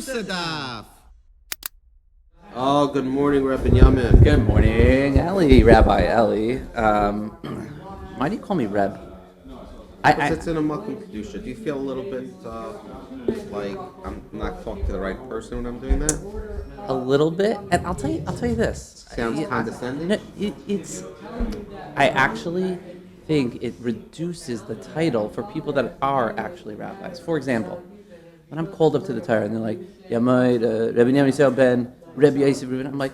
Chavrusa Daf. Oh, good morning, Rabbi Binyomin. Good morning, Ellie, Rabbi Ellie. Why do you call me Reb? Because it's in a Makom Kedusha. Do you feel a little bit like I'm not talking to the right person when I'm doing that? A little bit, and I'll tell you this. Sounds condescending? No, it's. I actually think it reduces the title for people that are actually rabbis. For example, when I'm called up to the Torah and they're like, Yamai, Rabbi Binyomin Ben, Rabbi Yosef Rubin, I'm like,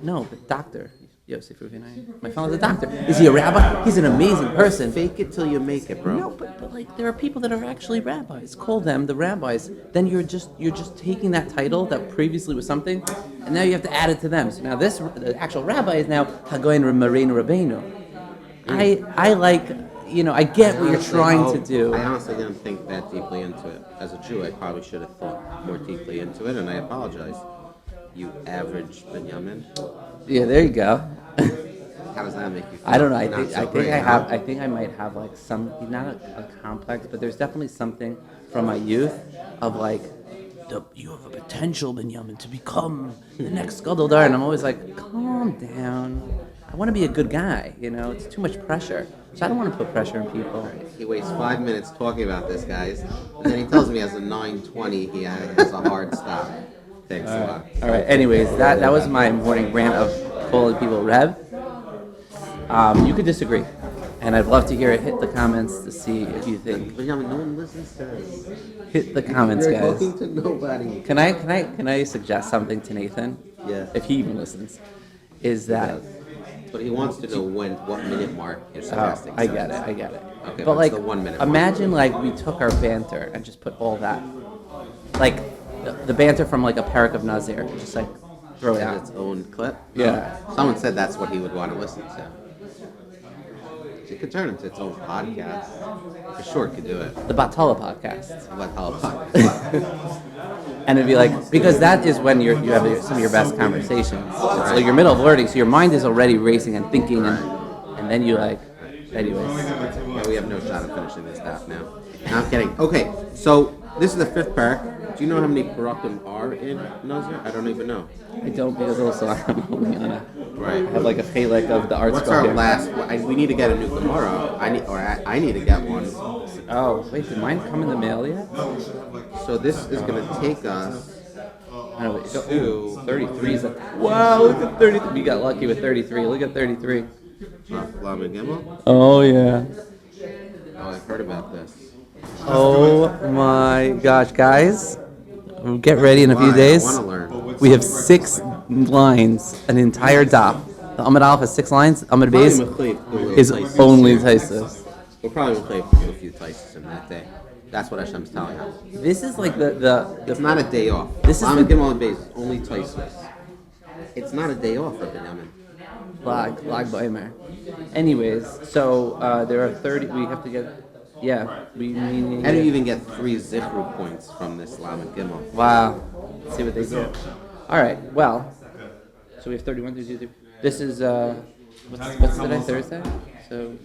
no, the doctor. Yosef Rubin, my father's a doctor. Is he a rabbi? He's an amazing person. Fake it till you make it, bro. No, but like there are people that are actually rabbis. Call them the rabbis. Then you're just taking that title that previously was something, and now you have to add it to them. So now the actual rabbi is now Hagoyin Mareinu Rabbeinu. I like, I get what you're trying to do. I honestly didn't think that deeply into it. As a Jew, I probably should have thought more deeply into it, and I apologize. You average Binyomin. Yeah, there you go. How does that make you feel? I don't know. I think I might have like some, not a complex, but there's definitely something from my youth of like, you have a potential, Binyomin, to become the next Gadol Dar, and I'm always like, calm down. I want to be a good guy. It's too much pressure, so I don't want to put pressure on people. He wastes 5 minutes talking about this, guys, and then he tells me as a 9:20 he has a hard stop. Thanks a lot. All right. Anyways, that was my morning rant of calling people Reb. You could disagree, and I'd love to hear it. Hit the comments to see if you think. But no one listens to us. Hit the comments, You're guys. talking to nobody. Can I suggest something to Nathan? Yeah. If he even listens, is that. But he wants to know what minute mark you're suggesting. I get it. Okay, but like, the 1 minute imagine like we took our banter and just put all that, like the banter from like a parak of Nazir, just like throw it out. Its own clip. Yeah. Someone said that's what he would want to listen to. It could turn into its own podcast. For sure, it could do it. The Batala podcast. Batala podcast. And it'd be like, because that is when you have some of your best conversations. It's like your middle of learning, so your mind is already racing and thinking, and then you like, anyways. Yeah, we have no shot of finishing this stuff now. No, I'm kidding. Okay, so this is the fifth parak. Do you know how many parakim are in Nazir? I don't even know. I don't, because also I'm only on Right. I have like a chalek of the art What's school our here. last? We need to get a new Gemara. I need to get one. Oh, wait, did mine come in the mail yet? So this is going to take us to 33. Wow, look at 33. We got lucky with 33. Look at 33. Lamed Gimel. Oh, yeah. Oh, I've heard about this. Oh, my gosh, guys. Get ready in a few days. I want to learn. We have 6 lines, an entire daf. The Amud Aleph has 6 lines. Amud Beis is only Taisus. We'll probably do a few Taisus in that day. That's what Hashem's telling us. This is like the It's not a day off. This is Lamed Gimel and Beis is only Taisus. It's not a day off for Binyamin. Lag Baimer. Anyways, so there are 30. We have to get. Yeah, we mean. How do you even get 3 Zichru points from this Lamed Gimel? Wow. Let's see what they do. All right. Well, so we have 31 through 2. This is what's today? Thursday. So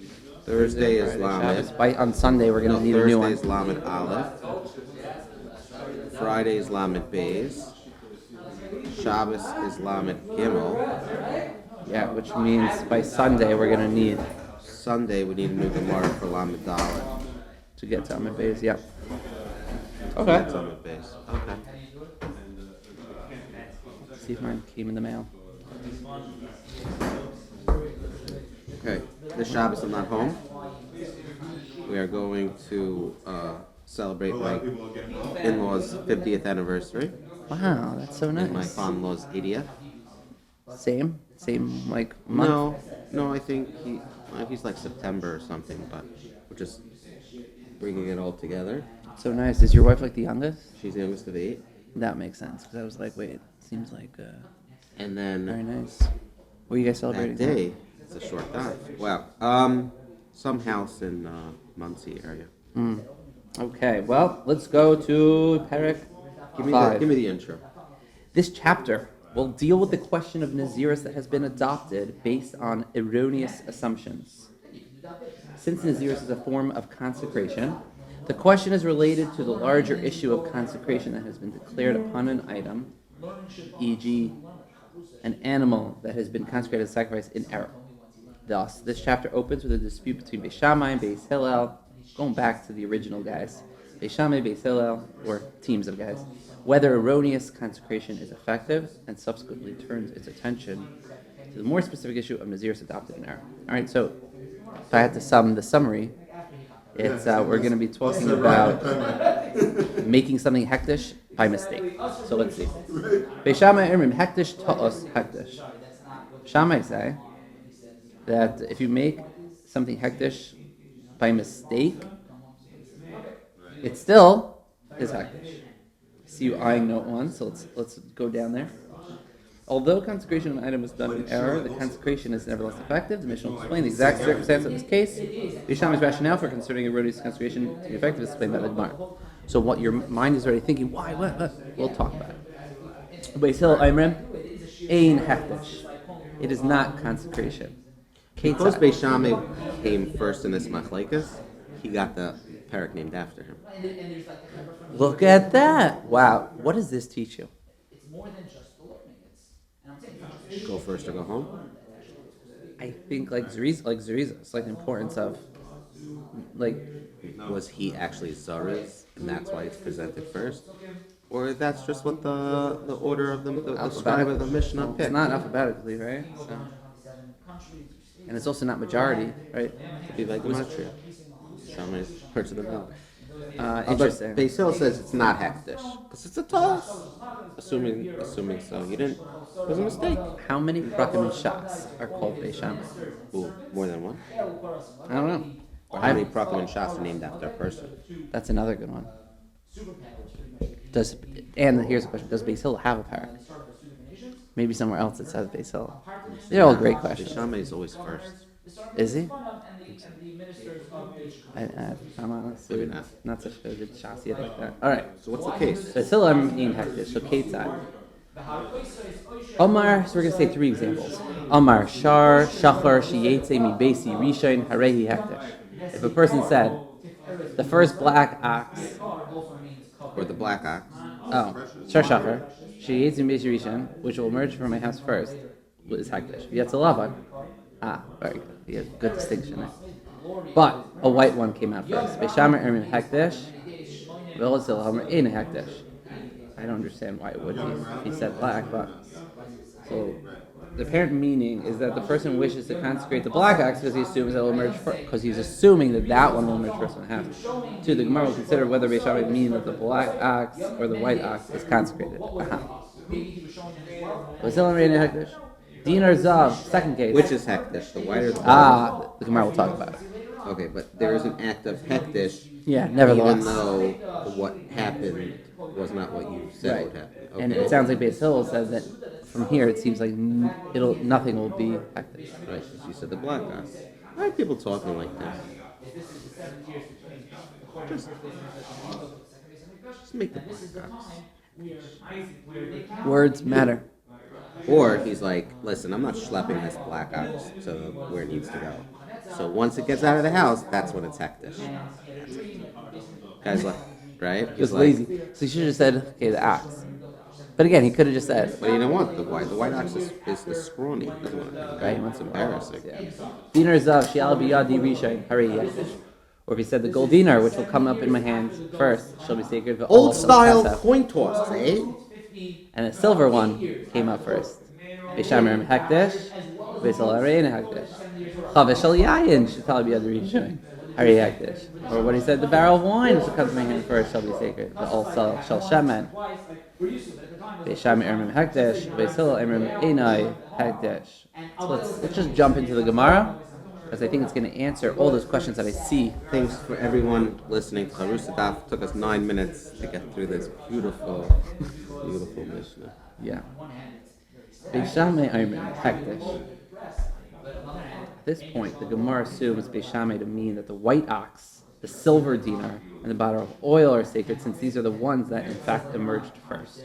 Thursday is Lamed. On Sunday we're gonna need a new one. Thursday is Lamed Aleph. Friday is Lamed Beis. Shabbos is Lamed Gimel. Yeah, which means by Sunday we're gonna need. Sunday we need a new Gemara for Lamed Dalet. To get to Amud Beis, yeah. Okay. That's Lamed Beis. Okay. Let's see if mine came in the mail. Okay. This Shabbos I'm not home. We are going to celebrate my in-laws' 50th anniversary. Wow, that's so nice. And my father-in-law's 80th. Same like month. No, I think he's like September or something, but we're just bringing it all together. So nice. Is your wife like the youngest? She's the youngest of 8. That makes sense, because I was like, wait, seems like And then very nice. What are you guys celebrating? that day, it's a short dive. Well, some house in Muncie area. Okay, well, let's go to Perek. Give me the intro. This chapter will deal with the question of Naziris that has been adopted based on erroneous assumptions. Since Naziris is a form of consecration, The question is related to the larger issue of consecration that has been declared upon an item, e.g., an animal that has been consecrated as sacrifice in error. Thus, this chapter opens with a dispute between Beis Shammai and Beis Hillel, going back to the original guys, Beis Shammai, Beis Hillel, or teams of guys, whether erroneous consecration is effective, and subsequently turns its attention to the more specific issue of Nazir's adopted in error. All right, so if I had to sum the summary, it's we're going to be talking about making something hektish by mistake. So let's see. Beis Shammai Imrim hektish ta'os hektish. Shammai say that if you make something hektish by mistake, it still is hektish. I see you eyeing note 1, so let's go down there. Although consecration of an item was done in error, the consecration is nevertheless effective. The Mishnah will explain the exact circumstance of this case. Beis Shammai's rationale for considering erroneous consecration to be effective is explained by the Gemara. So what your mind is already thinking, why, what? We'll talk about it. Beis Hillel Imrim, ein hektish. It is not consecration. Because Beis Shammai came first in this machlekes, he got the parak named after him. Look at that! Wow, what does this teach you? Go first or go home? I think like Zeriza, it's like the importance of like. Was he actually Zariz, and that's why it's presented first? Or that's just what the order of the scribe of the Mishnah picked? It's not alphabetically, right? So. And it's also not majority, right? It'd be like Gematria. Shammai's parts of the bell. Interesting. But Beis Hillel says it's not hektish because it's a toss. Assuming so, you didn't. It was a mistake. How many prakim and shas are called Beis Shammai? Ooh, more than one. I don't know. Or how many prakim and shas are named after a person? That's another good one. Here's a question: does Beis Hillel have a parak? Maybe somewhere else it says Beis Hillel. They're all great questions. Beis Shammai is always first. Is he? I'm honestly Maybe not. not such a good shas yet like that. All right. So what's the case? Beis Hillel I'm being hektish. So Ketzad. Omar, so we're going to say 3 examples. Omar, Shar, Shachar, Shiyetze, Mi Besi, Rishain, Harehi, Hektish. If a person said, the first black ox, Or the black ox. Shar Shachar, Shiyetze, Mi Besi, Rishain, which will emerge from my house first, is Hektish. Yetzalavan. Very good. You have good distinction there. But a white one came out first. Beis Shammai Ermin Hektish, Velazil Homer in Hektish. I don't understand why it would be if he said black, but so the apparent meaning is that the person wishes to consecrate the black ox because he assumes it will emerge first, because he's assuming that one will emerge first in the house. 2, the Gemara will consider whether Beis Shammai mean that the black ox or the white ox is consecrated. Dinar Zav, second case. Which is hektish, the white or the black? The Gemara will talk about it. Okay, but there is an act of hektish. Yeah, nevertheless. Even though what happened was not what you said would happen. Okay. And it sounds like Beis Hillel says that from here it seems like nothing will be hektish. Right, you said the black ox. Why are people talking like this? Just make the black ox. Words matter. Or he's like, listen, I'm not schlepping this black ox to where it needs to go. So once it gets out of the house, that's when it's hektish. Guy's like, right? He's Just lazy. So he should have said, okay, the ox. But again, he could have just said. But you know what? The white ox is scrawny. Doesn't want to Right, he wants embarrassing. Dinar Zav, Shial Biyadi Rishain, Hari Hektish. Or if he said the gold dinar, which will come up in my hands first, shall be sacred. But Old style coin toss, eh? And a silver one came up first. Beis Shammai Hektish, Beis Hillel Harein Hektish. Chavesh Shal Yayin Shetal Biyad Rishain, Hari Hektish. Or when he said the barrel of wine which will come to my hand first shall be sacred. But all Shal Shemen. Beis Shammai Hektish, Beis Hillel Einai Hektish. So let's just jump into the Gemara, because I think it's going to answer all those questions that I see. Thanks for everyone listening to Chavrusa Daf. Took us 9 minutes to get through this beautiful Mishnah. Yeah. Beis Shammai Hektish. At this point, the Gemara assumes Beis Shammai to mean that the white ox, the silver dinar, and the bottle of oil are sacred, since these are the ones that in fact emerged first.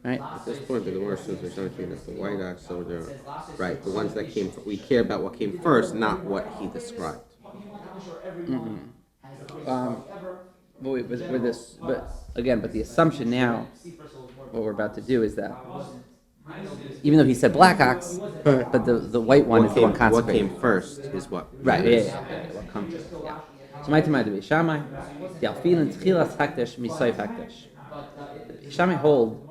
Right? At this point, the Gemara assumes Beis Shammai means the white ox, so they're right. The ones that came, we care about what came first, not what he described. Mm-hmm. But wait, with this, but again, but the assumption now, what we're about to do is that even though he said black ox, but the white one is the one What consecrated. came first is what? Right, what comes first, yeah. So my Tamai Devi Shammai, the Alfin Tchilas Hakdesh Misoif Hakdesh. Shammai hold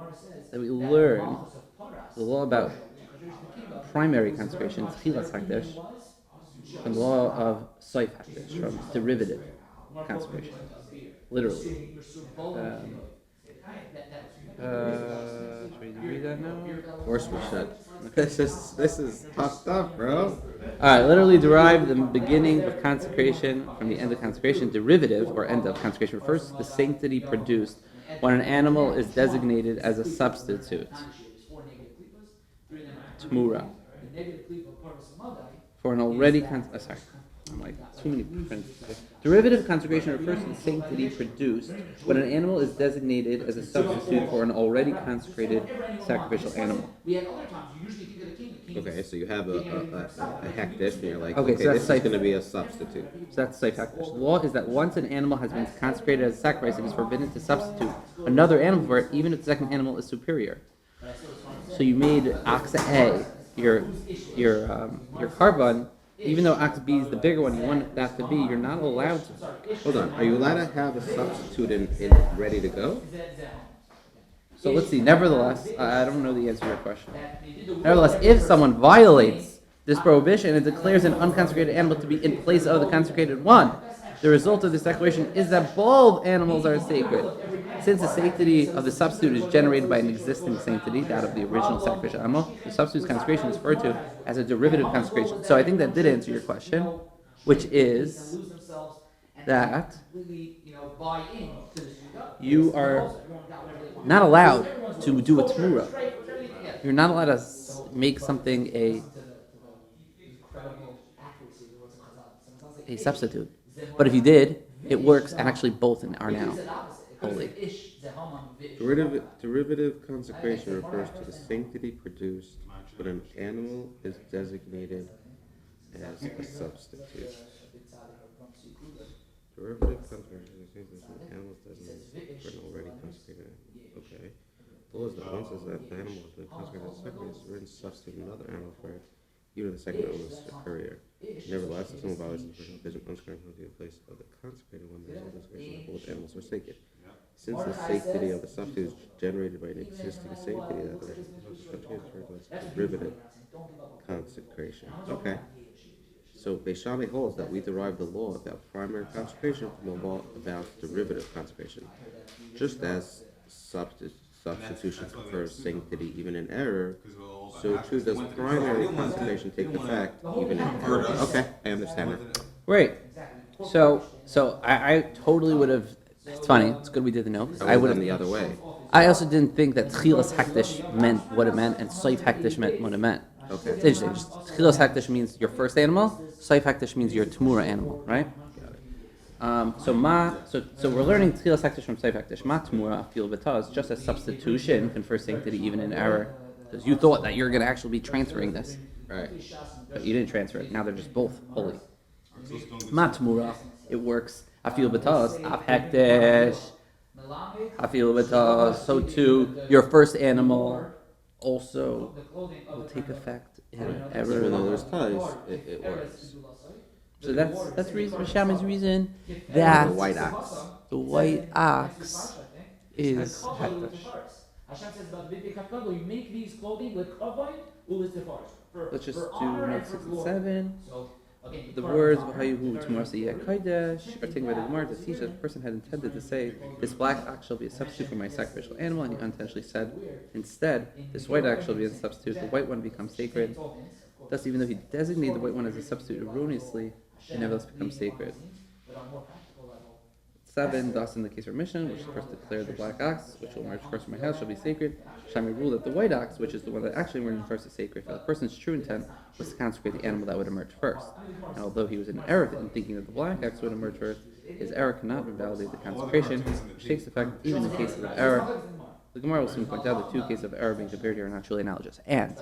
that we learn the law about primary consecration, Tchilas Hakdesh, from the law of Soif Hakdesh, from derivative consecration, literally. Should we read that now? Of course we should. This is tough stuff, bro. Alright, literally derive the beginning of consecration from the end of consecration. Derivative, or end of consecration, refers to the sanctity produced when an animal is designated as a substitute. Tmura. For an already sorry, I'm like too many prints. Derivative consecration refers to the sanctity produced when an animal is designated as a substitute for an already consecrated sacrificial animal. Okay, so you have a hektish, and you're like, Okay, okay, so this that's is going to be a substitute. So that's safe hektish. The law is that once an animal has been consecrated as a sacrifice, it is forbidden to substitute another animal for it, even if the second animal is superior. So you made ox A your carbon. Even though ox B is the bigger one, you want that to be, you're not allowed to. Hold on, are you allowed to have a substitute in ready to go? So let's see, nevertheless, I don't know the answer to your question. Nevertheless, if someone violates this prohibition and declares an unconsecrated animal to be in place of the consecrated one, the result of this declaration is that both animals are sacred. Since the sanctity of the substitute is generated by an existing sanctity, that of the original sacrificial animal, the substitute's consecration is referred to as a derivative consecration. So I think that did answer your question, which is that you are not allowed to do a tmura. You're not allowed to make something a substitute. But if you did, it works, and actually both are now holy. Derivative consecration refers to the sanctity produced when an animal is designated as a substitute. Derivative consecration is the same when an animal is designated for an already consecrated animal. Okay. The law is that once that the animal has been consecrated as a sacrifice, we're to substitute another animal for it, even if the second animal is superior. Nevertheless, if someone violates the personal vision, unscrewing will be in place of the consecrated one, the result of consecration of both animals are sacred. Since the sanctity of the substitute is generated by an existing sanctity, that the substitute is referred to as derivative consecration. Okay. So Beishame holds that we derive the law about primary consecration from the law about derivative consecration. Just as substitution confers sanctity even in error, so too does primary consecration take effect even in error. Okay, I understand it. Right. So I totally would have. It's funny. It's good we did the note. I would have done the other way. I also didn't think that Tchilas Hektish meant what it meant, and Soif Hektish meant what it meant. Okay. It's interesting. Just Tchilas Hektish means your first animal. Soif Hektish means your Tmura animal, right? So we're learning Tchilas Hektish from Soif Hektish. Ma Tmura Afil B'taz, just as substitution confers sanctity even in error, because you thought that you're going to actually be transferring this, Right. but you didn't transfer it. Now they're just both holy. Ma Tmura, it works. Afil B'taz, Af Hektish. Afil B'taz. So too, your first animal also will take effect in error. Even though there's ties, it works. So that's reason Shammai's reason that The white ox. the white ox is hektish. Hashem says about the Bidei Kavod, you make these clothing with kavod ulis tefaris. Let's just do note 67. So, again, The words "V'hayu T'marsi Kodesh" are taken by the Gemara to teach that the person had intended to say, "This black ox shall be a substitute for my sacrificial animal," and he unintentionally said, instead, "This white ox shall be a substitute. The white one becomes sacred." Thus, even though he designated the white one as a substitute erroneously, it nevertheless becomes sacred. 7. Thus, in the case of Mishnah, which first declared the black ox, which will emerge first from my house, shall be sacred, Shammai ruled that the white ox, which is the one that actually emerged first, is sacred. For the person's true intent was to consecrate the animal that would emerge first. And although he was in error in thinking that the black ox would emerge first, his error cannot invalidate the consecration, which takes effect even in cases of error. The Gemara will soon point out that two cases of error being compared here are not truly analogous. And,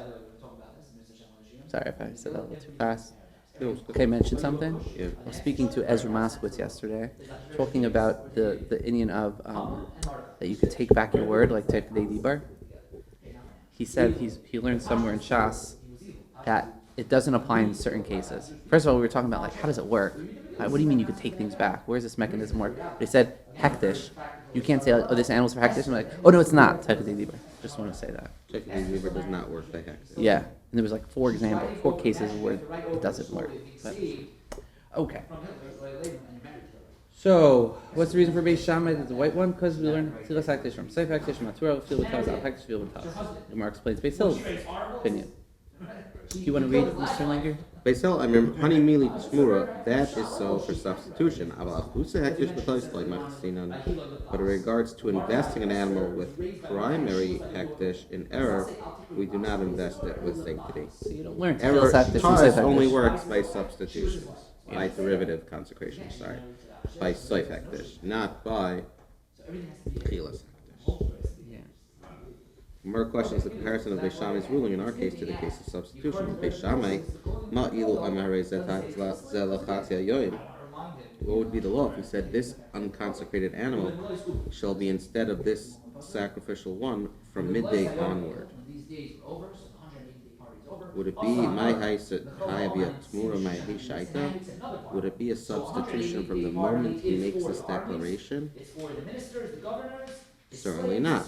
sorry if I said that a little too fast. It was good. Can I mention something? Yeah. I was speaking to Ezra Moskowitz yesterday, talking about the Indian of that you could take back your word, like take the Dibar. He said he learned somewhere in Shas that it doesn't apply in certain cases. First of all, we were talking about like how does it work? What do you mean you could take things back? Where does this mechanism work? But he said hektish. You can't say oh this animal's for hektish. I'm like oh no it's not. Take the Dibar. Just want to say that. Check the Weaver does not work by hex. Yeah, and there was like four cases where it doesn't work. But, okay. So, what's the reason for Beis Shammai that's the white one? Because we learned Tzilas Hakdish from Seif Hakdish from Matura, Fil B'Taz, Al Hakdish, Fil B'Taz. The Gemara explains Beis Hill's opinion. Do you want to read Mr. Langer? Beis Hillel, I remember, honey mili tmura, that is so for substitution. But in regards to investing an animal with primary hektish in error, we do not invest it with sanctity. So you don't learn Error Tzilas Hakdish from Seif taz only Hakdish. works by substitutions, by derivative consecration, by soif hektish, not by chilas hektish. Yeah. More questions the comparison of Beis Shammai's ruling in our case to the case of substitution. Beis Shammai, ma ilu amare zetat zelachatya yoim. What would be the law if he said this unconsecrated animal shall be instead of this sacrificial one from midday onward? Would it be my tmura my shaita? Would it be a substitution from the moment he makes this declaration? Certainly not.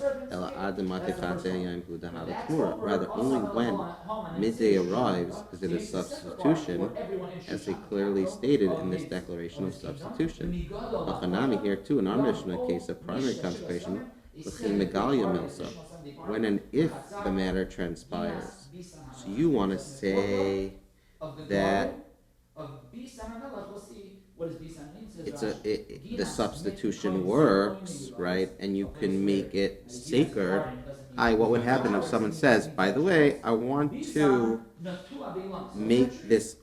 Rather, only when midday arrives is it a substitution, as they clearly stated in this declaration of substitution. Machanami here too, in our Mishnah case of primary consecration, when and if the matter transpires. So you want to say that the substitution works, right? And you can make it sacred. What would happen if someone says, by the way, I want to make this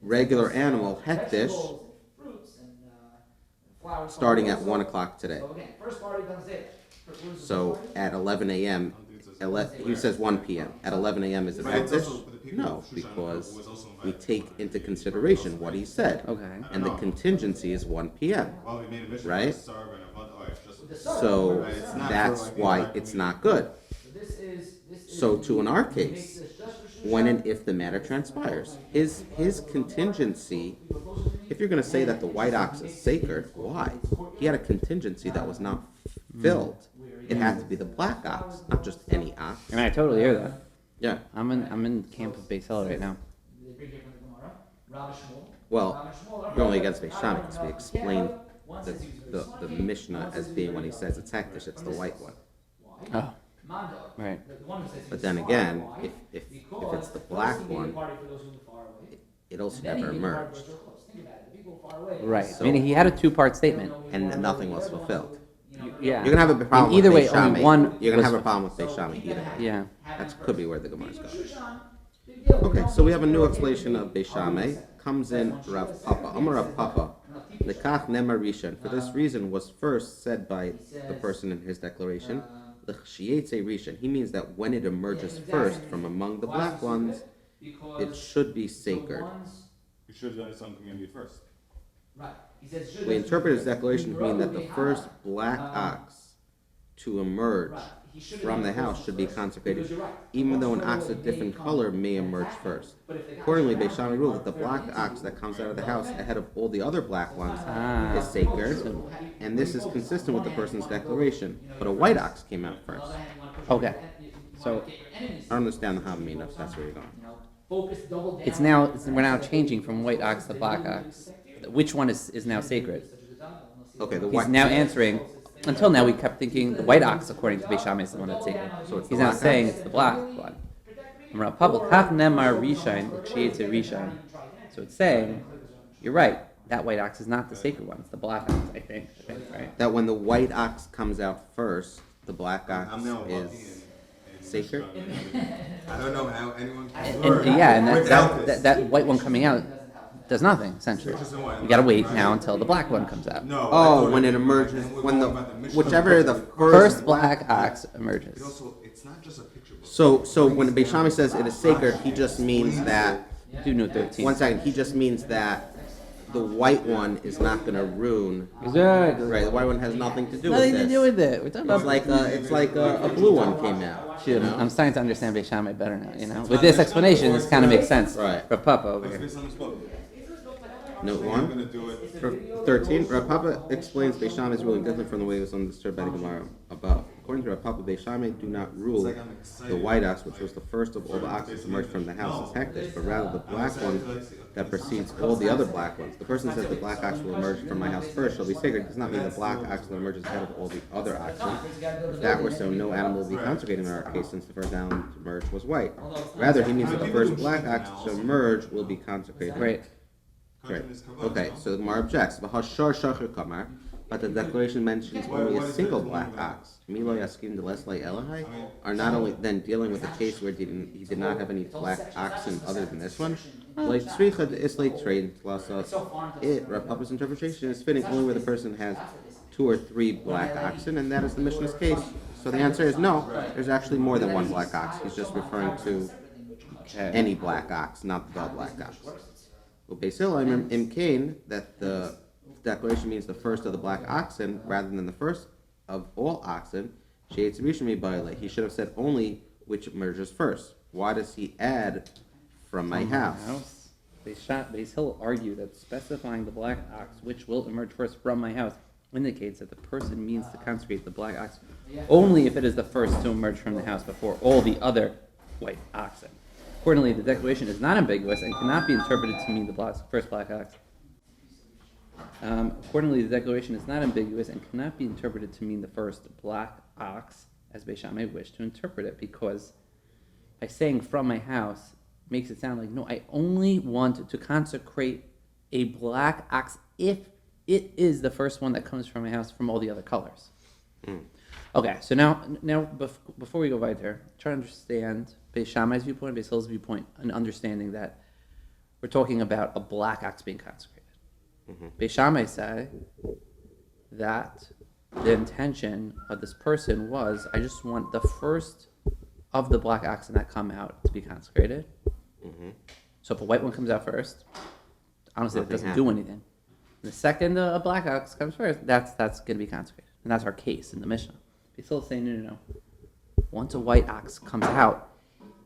regular animal hektish starting at 1 o'clock today. So at 11 a.m., he says 1 p.m. At 11 a.m. is it hektish? No, because we take into consideration what he said. Okay. And the contingency is 1 p.m. Right? So that's why it's not good. So too in our case, when and if the matter transpires. His contingency, if you're going to say that the white ox is sacred, why? He had a contingency that was not filled. It had to be the black ox, not just any ox. I mean, I totally hear that. Yeah. I'm in camp of Beis Hillel right now. Well, you're only against Beis Shammai because we explained the Mishnah as being when he says it's hektish, it's the white one. Oh, right. But then again, if it's the black one, it also never emerged. Right. So- Meaning he had a two-part statement. And then nothing was fulfilled. Yeah. You're gonna have a problem either with way, Beis Shammai. only one You're gonna was- have a problem with Beis Shammai either way. Yeah. That could be where the Gemara is going. Okay, so we have a new explanation of Beis Shammai. Comes in Rav Papa. Amar Rav Papa. Lekach nemar rishon. For this reason was first said by the person in his declaration. L'chshiyetze rishon. He means that when it emerges first from among the black ones, it should be sacred. You should have done something community first. We interpret his declaration to mean that the first black ox to emerge from the house should be consecrated, even though an ox of different color may emerge first. Accordingly, Beis Shammai ruled that the black ox that comes out of the house ahead of all the other black ones is sacred, and this is consistent with the person's declaration. But a white ox came out first. Okay. So I don't understand the Hamina, if that's where you're going. we're now changing from white ox to black ox. Which one is now sacred? Okay, the He's white. now answering. Until now, we kept thinking the white ox, according to Beis Shammai, is the one that's sacred. So it's He's the now black saying ox? it's the black one. Rav Papa, Kach nemar rishain, l'kshiyetze rishain. So it's saying, you're right. That white ox is not the sacred one. It's the black ox, I think, right? That when the white ox comes out first, the black ox I'm now is sacred. I don't know how anyone can And without this. that white one coming out does nothing, essentially. You gotta wait now until the black one comes out. No. Oh, when it emerges, when whichever the First black ox emerges. Also, it's not just a picture book. So when Beis Shammai says it is sacred, he just means that do note 13. 1 second. He just means that the white one is not going to ruin. Exactly. Right. The white one has nothing to do Nothing with to this. do with it. We're talking about. It's like a blue one came out. Shoot, I'm starting to understand Beis Shammai better now. You know, with this explanation, this kind of makes sense. Right. For Papa over Let's here. misunderstood. Note I'm 1. gonna do it. For 13, Rav Papa explains Beis Shammai's ruling different from the way it was understood by the Gemara above. According to Rav Papa, Beis Shammai do not rule the white ox, which was the first of all the oxes to emerge from the house, as hektish, but rather the black one that precedes all the other black ones. The person says the black ox will emerge from my house first shall be sacred does not mean the black ox will emerge ahead of all the other oxen. If that were so, no animal will be consecrated in our case, since the first animal to emerge was white. Rather, he means that the first black ox to emerge will be consecrated. Great. Right. Okay, so the Gemara objects. But the declaration mentions only a single black ox. Milo Yaskim de Leslay Elahai are not only then dealing with a case where he did not have any black oxen other than this one. Like Sricha de Islay trade Rav Papa's interpretation is fitting only where the person has 2 or 3 black oxen, and that is the Mishnah's case. So the answer is no, there's actually more than one black ox. He's just referring to any black ox, not the black ox. Well, Basil Imkain, that the declaration means the first of the black oxen rather than the first of all oxen. He should have said only which emerges first. Why does he add from my house? Basil argue that specifying the black ox, which will emerge first from my house, indicates that the person means to consecrate the black ox only if it is the first to emerge from the house before all the other white oxen. Accordingly, the declaration is not ambiguous and cannot be interpreted to mean the first black ox. Accordingly, the declaration is not ambiguous and cannot be interpreted to mean the first black ox, as Beis Shammai wished to interpret it, because by saying from my house makes it sound like, no, I only want to consecrate a black ox if it is the first one that comes from my house from all the other colors. Okay, so now before we go right there, try to understand Beis Shammai's viewpoint, Beis Hill's viewpoint, and understanding that we're talking about a black ox being consecrated. Beis Shammai say that the intention of this person was, I just want the first of the black oxen that come out to be consecrated. So if a white one comes out first, honestly, it doesn't do anything. The second a black ox comes first, that's going to be consecrated. And that's our case in the Mishnah. Beis Hill is saying, no. Once a white ox comes out,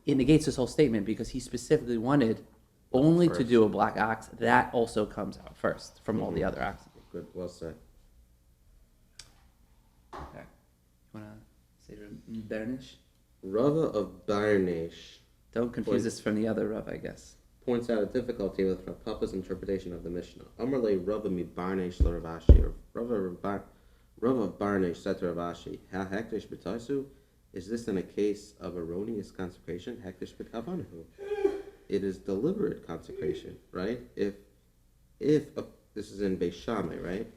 it negates this whole statement because he specifically wanted only to do a black ox. That also comes out first from all the other oxen. Good, well said. Okay. You want to say Bernish? Rava of Barnish Don't confuse this from the other Rav, I guess. points out a difficulty with Rav Papa's interpretation of the Mishnah. Amarle Rava mi Barnish la Ravashi, or Rava of Barnish said to Ravashi, Ha hektish b'taisu? Is this in a case of erroneous consecration? Hektish b'kavanahu. It is deliberate consecration, right? If this is in Beis Shammai, right?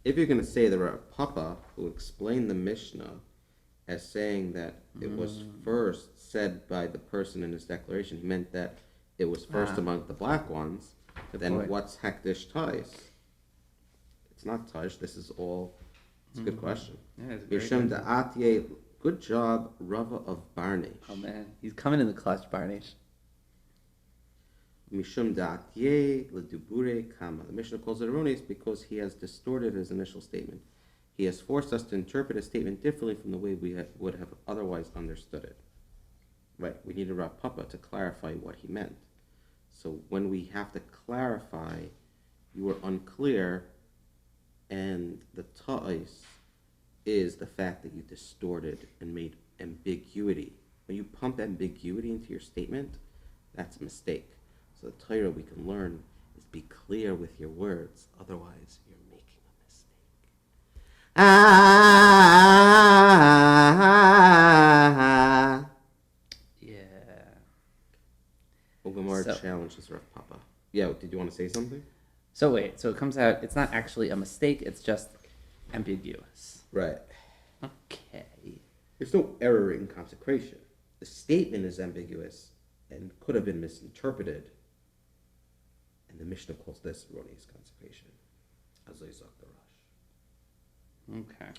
If you're going to say that Rav Papa, who explained the Mishnah as saying that it was first said by the person in his declaration, he meant that it was first among the black ones, then what's hektish tais? It's not tais. This is all. It's a good question. Yeah, Yishem da'atye. Good job, Rava of Barnish. Oh man, he's coming in the clutch, Barnish. Mishum da'atye ledubure kama. The Mishnah calls it erroneous because he has distorted his initial statement. He has forced us to interpret a statement differently from the way we would have otherwise understood it. Right, we needed Rav Papa to clarify what he meant. So when we have to clarify, you were unclear, and the ta'is is the fact that you distorted and made ambiguity. When you pump ambiguity into your statement, that's a mistake. So the Torah we can learn is be clear with your words, otherwise you're making a mistake. Yeah. Gemara challenges Rav Papa. Yeah, did you want to say something? So wait, so it comes out, it's not actually a mistake, it's just ambiguous. Right. Okay. There's no error in consecration. The statement is ambiguous and could have been misinterpreted. And the Mishnah calls this erroneous consecration. Azay Zak Darash. Okay.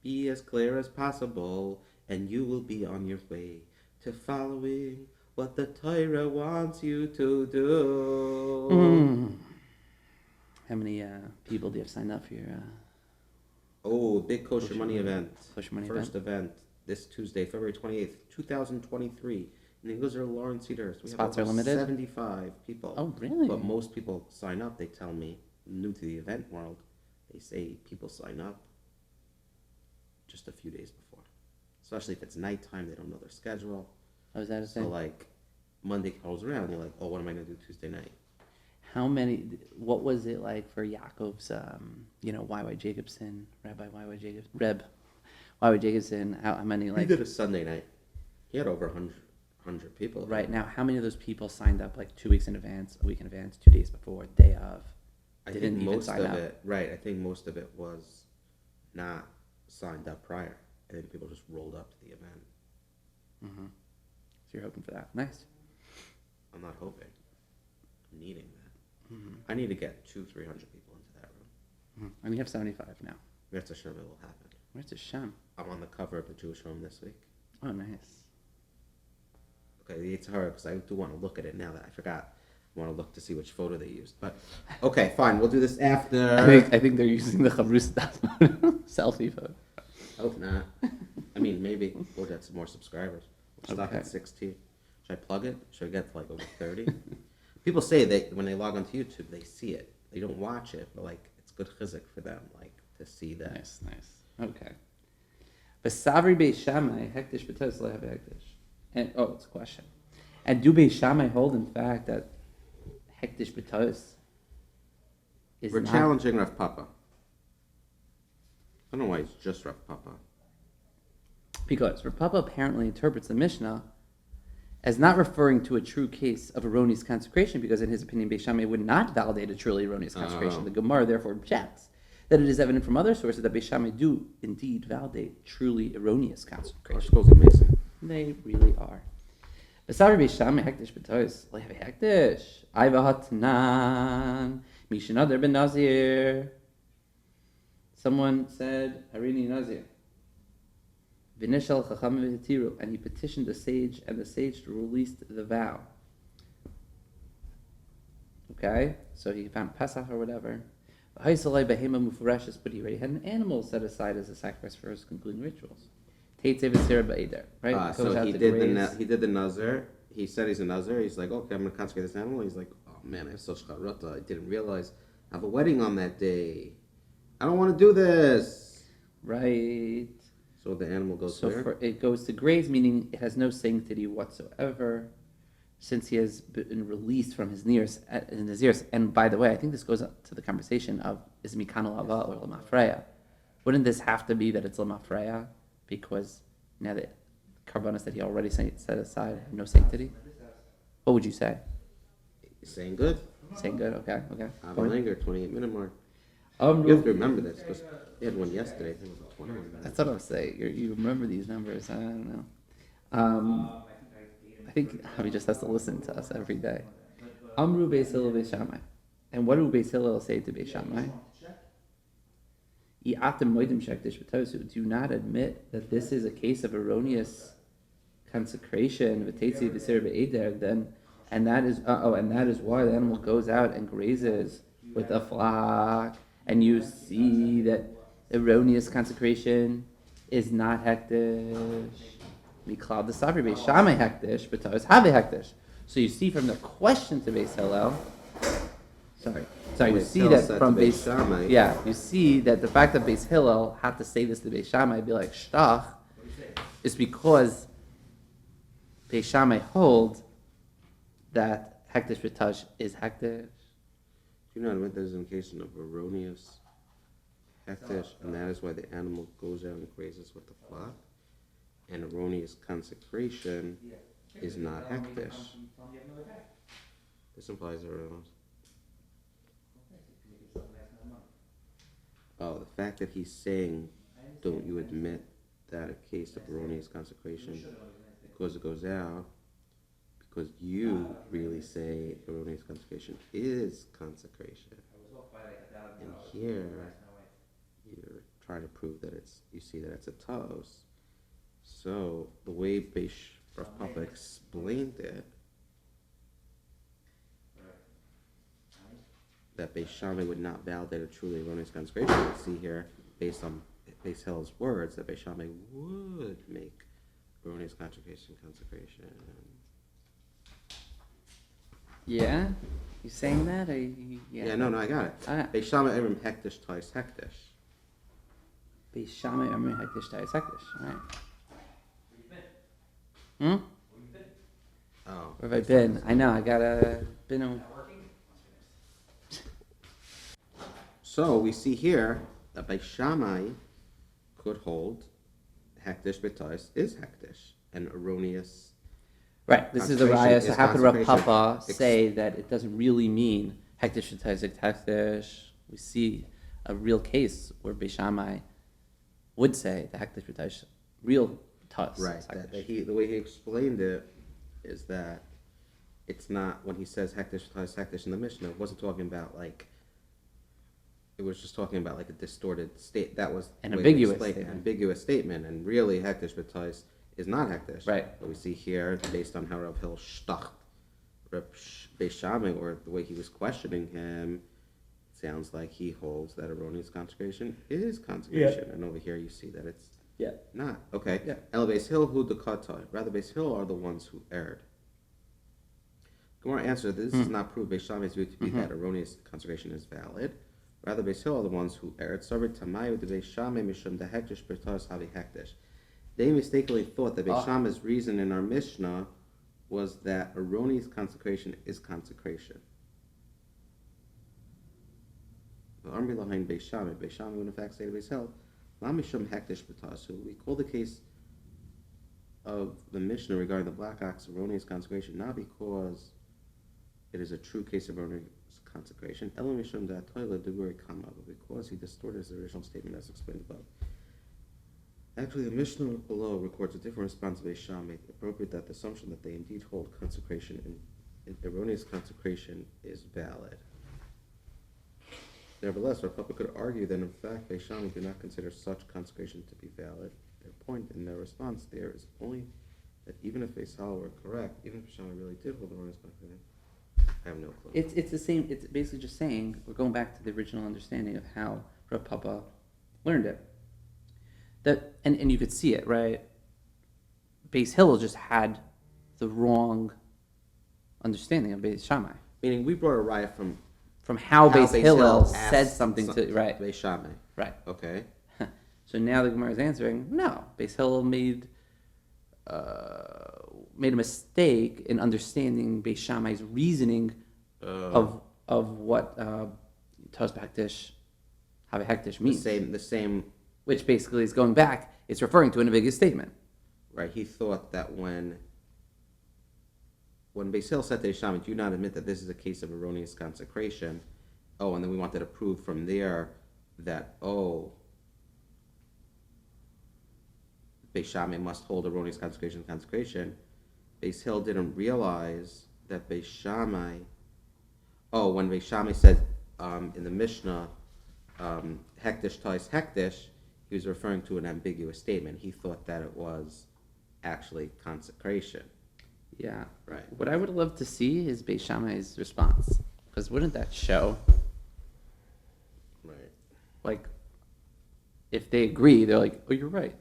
Be as clear as possible, and you will be on your way to following what the Torah wants you to do. How many people do you have signed up for your Oh, big kosher money event. Kosher money First event this Tuesday, February 28th, 2023. And it goes to Lawrence Cedars. We Spots have are limited? 75 people. Oh, really? But most people sign up, they tell me, new to the event world, they say people sign up just a few days before. Especially if it's nighttime, they don't know their schedule. Oh, is that a So thing? like Monday rolls around, and you're like, oh, what am I going to do Tuesday night? How many? What was it like for Yaakov's? Y.Y. Jacobson, Rabbi Y.Y. Jacobson, Reb Y.Y. Jacobson. How many He like did a Sunday night. He had over 100 people. right now? How many of those people signed up like 2 weeks in advance, a week in advance, 2 days before, day of? I Didn't think even most sign of up. it, right? I think most of it was not signed up prior. I think people just rolled up to the event. Mm-hmm. So you're hoping for that? Nice. I'm not hoping. I'm needing that. Mm-hmm. I need to get 200-300 people into that room. Mm-hmm. And we have 75 now. That's a show that will happen. Where's the Shem? I'm on the cover of the Jewish Home this week. Oh, nice. Okay, it's hard because I do want to look at it now that I forgot. I want to look to see which photo they used. But okay, fine. We'll do this after. I think they're using the Chavrusa Daf selfie photo. I hope not. I mean, maybe we'll get some more subscribers. We're stuck Okay. at 16. Should I plug it? Should I get to like over 30? People say that when they log onto YouTube, they see it. They don't watch it, but like it's good chizuk for them, like to see that. Nice. Okay. Besavri Beis Shammai hektish b'tos lo have hektish. And it's a question. And do Beis Shammai hold in fact that hektish b'tos is We're not challenging Rav Papa. I don't know why it's just Rav Papa. because Rav Papa apparently interprets the Mishnah as not referring to a true case of erroneous consecration, because in his opinion, Beis Shammai would not validate a truly erroneous consecration. Oh. The Gemara therefore objects that it is evident from other sources that Beis Shammai do indeed validate truly erroneous Our consecration. school's amazing. They really are. Besavri Beis Shammai hektish b'tois lehavi hektish ayva hatnan mishanader ben Nazir. Someone said Harini Nazir. V'nishal chacham v'hitiru, and he petitioned the sage, and the sage released the vow. Okay, so he found Pesach or whatever. Haisalai behema mufureshes, but he already had an animal set aside as a sacrifice for his concluding rituals. Teitze v'sira ba'eder, right? So Goes out he to did graze. he did the Nazir. He said he's a Nazir. He's like, okay, I'm going to consecrate this animal. He's like, oh man, I have such charata. I didn't realize I have a wedding on that day. I don't want to do this. Right. So the animal goes So where? it goes to graze, meaning it has no sanctity whatsoever, since he has been released from his Nazirs. And by the way, I think this goes up to the conversation of is Mikana Lava or Lamafreya. Wouldn't this have to be that it's Lamafreya? Because now that Karbanas that he already set aside have no sanctity? What would you say? Saying good. Saying good, okay. Avalanger, 28-minute mark. You have to remember this because they had one yesterday. I think it was a 21 minute. That's what I'm saying. You remember these numbers. I don't know. I think Javi just has to listen to us every day. Amru Beis Hillel Beis Shammai. And what do Beis Hillel say to Beis Shammai? Do not admit that this is a case of erroneous consecration. Then, and that is why the animal goes out and grazes with a flock. And you see that erroneous consecration is not hektish. Miklal the Sabri Beis Shammai hektish, but Tavis have hektish. So you see from the question to Beis Hillel, you see that from Beis Shammai. Yeah, you see that the fact that Beis Hillel had to say this to Beis Shammai, be like shtach, is because Beis Shammai hold that hektish b'tash is hektish. Do you not admit there's an occasion of erroneous hektish, and that is why the animal goes out and grazes with the flock? And erroneous consecration is not hektish. This implies erroneous. Oh, the fact that he's saying, don't you admit that a case of erroneous consecration because it goes out, because you really say erroneous consecration is consecration. And here, you're trying to prove that you see that it's a tos. So the way Rav Papa explained it that Beis Shammai would not validate a truly erroneous consecration. We see here, based on Beis Hillel's words, that Beis Shammai would make erroneous consecration. Yeah? You saying that? Or Yeah, no, I got it. Okay. Beis Shammai Emrim Hektish Tais Hektish. Beis Shammai Amri Hektish Tais Hektish. All right. Oh. Where have I been? I know, I gotta been. So we see here that Beis Shammai could hold Hektish B'Tais is Hektish, an erroneous. Right, this is the Consecration raya. So is how could Rav consecration. Papa say that it doesn't really mean Hektish Tais Hektish? We see a real case where Beis Shammai would say the Hektish Tais real Tais. Right. The way he explained it is that it's not, when he says Hektish Tais Hektish in the Mishnah, it wasn't talking about like. It was just talking about like a distorted state. That was An the way he ambiguous explained it, statement. ambiguous statement, and really Hektish B'Tais is not Hektish. Right. But we see here, based on how Rav Hill shtacht Beis Shammai, or the way he was questioning him, it sounds like he holds that erroneous consecration is consecration. And over here you see that it's not. Okay. Yeah. El Beis Hill hu dekatai. Rather, Beis Hill are the ones who erred. Gemara answered that this does not prove Beis Shammai's view to be that erroneous consecration is valid. Rather, Beis Hill are the ones who erred. They mistakenly thought that Beis Shammai's reason in our Mishnah was that erroneous consecration is consecration. Beis Shammai would in fact say to Beis Hill, we call the case of the Mishnah regarding the black ox erroneous consecration not because it is a true case of erroneous consecration, but because he distorted his original statement as explained above. Actually, the Mishnah below records a different response to Beis Shammai. Appropriate that the assumption that they indeed hold consecration and erroneous consecration is valid. Nevertheless, our Papa could argue that in fact Beis Shammai do not consider such consecration to be valid. Their point in their response there is only that even if Beis Hillel were correct, even if Beis Shammai really did hold erroneous consecration, I have no clue. It's the same. It's basically just saying we're going back to the original understanding of how Rav Papa learned it. That and you could see it, right? Beis Hillel just had the wrong understanding of Beis Shammai. Meaning, we brought a riot from how Beis Hillel asked said something to right. Beis Shammai. Right. Okay. So now the Gemara is answering, no, Beis Hillel made a mistake in understanding Beis Shammai's reasoning of what Tos B'Hektish, Have Hektish means. The same. Which basically is going back, it's referring to an ambiguous statement. Right. He thought that when Beis Hillel said to Beis Shammai, do you not admit that this is a case of erroneous consecration? Oh, and then we wanted to prove from there that, Beis Shammai must hold erroneous consecration. Beis Hillel didn't realize that Beis Shammai, when Beis Shammai said in the Mishnah, Hektish Tais Hektish, he was referring to an ambiguous statement. He thought that it was actually consecration. Yeah. Right. What I would love to see is Beis Shammai's response. Because wouldn't that show? Right. Like, if they agree, they're like, oh, you're right.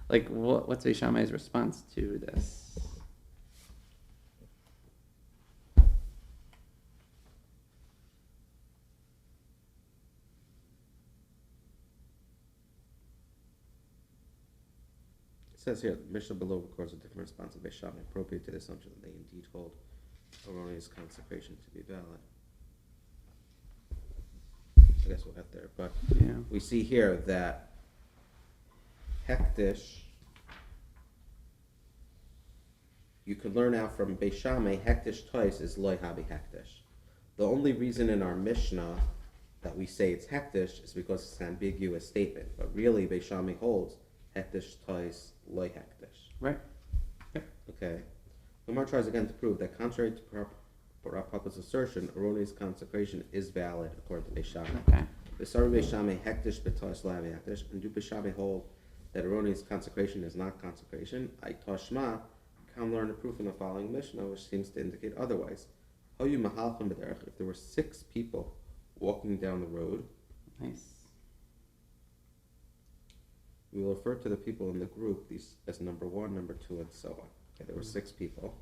Like, what's Beis Shammai's response to this? It says here, the Mishnah below records a different response of Beis Shammai, appropriate to the assumption that they indeed hold erroneous consecration to be valid. I guess we'll get there, but Yeah. we see here that Hektish, you can learn out from Beis Shammai, Hektish Tais is Loi Habi Hektish. The only reason in our Mishnah that we say it's Hektish is because it's an ambiguous statement, but really Beis Shammai holds Hektish Tais Loi Hektish. Right. Okay. Umar tries again to prove that contrary to Rav Papa's assertion, erroneous consecration is valid according to Beis Shammai. Okay. The Sarah Beis Shammai Hektish B'Tais Loi Habi Hektish, and do Beis Shammai hold that erroneous consecration is not consecration? I Tashma can learn a proof in the following Mishnah, which seems to indicate otherwise. If there were 6 people walking down the road, Nice. we will refer to the people in the group these as number 1, number 2, and so on. Okay, there were 6 people.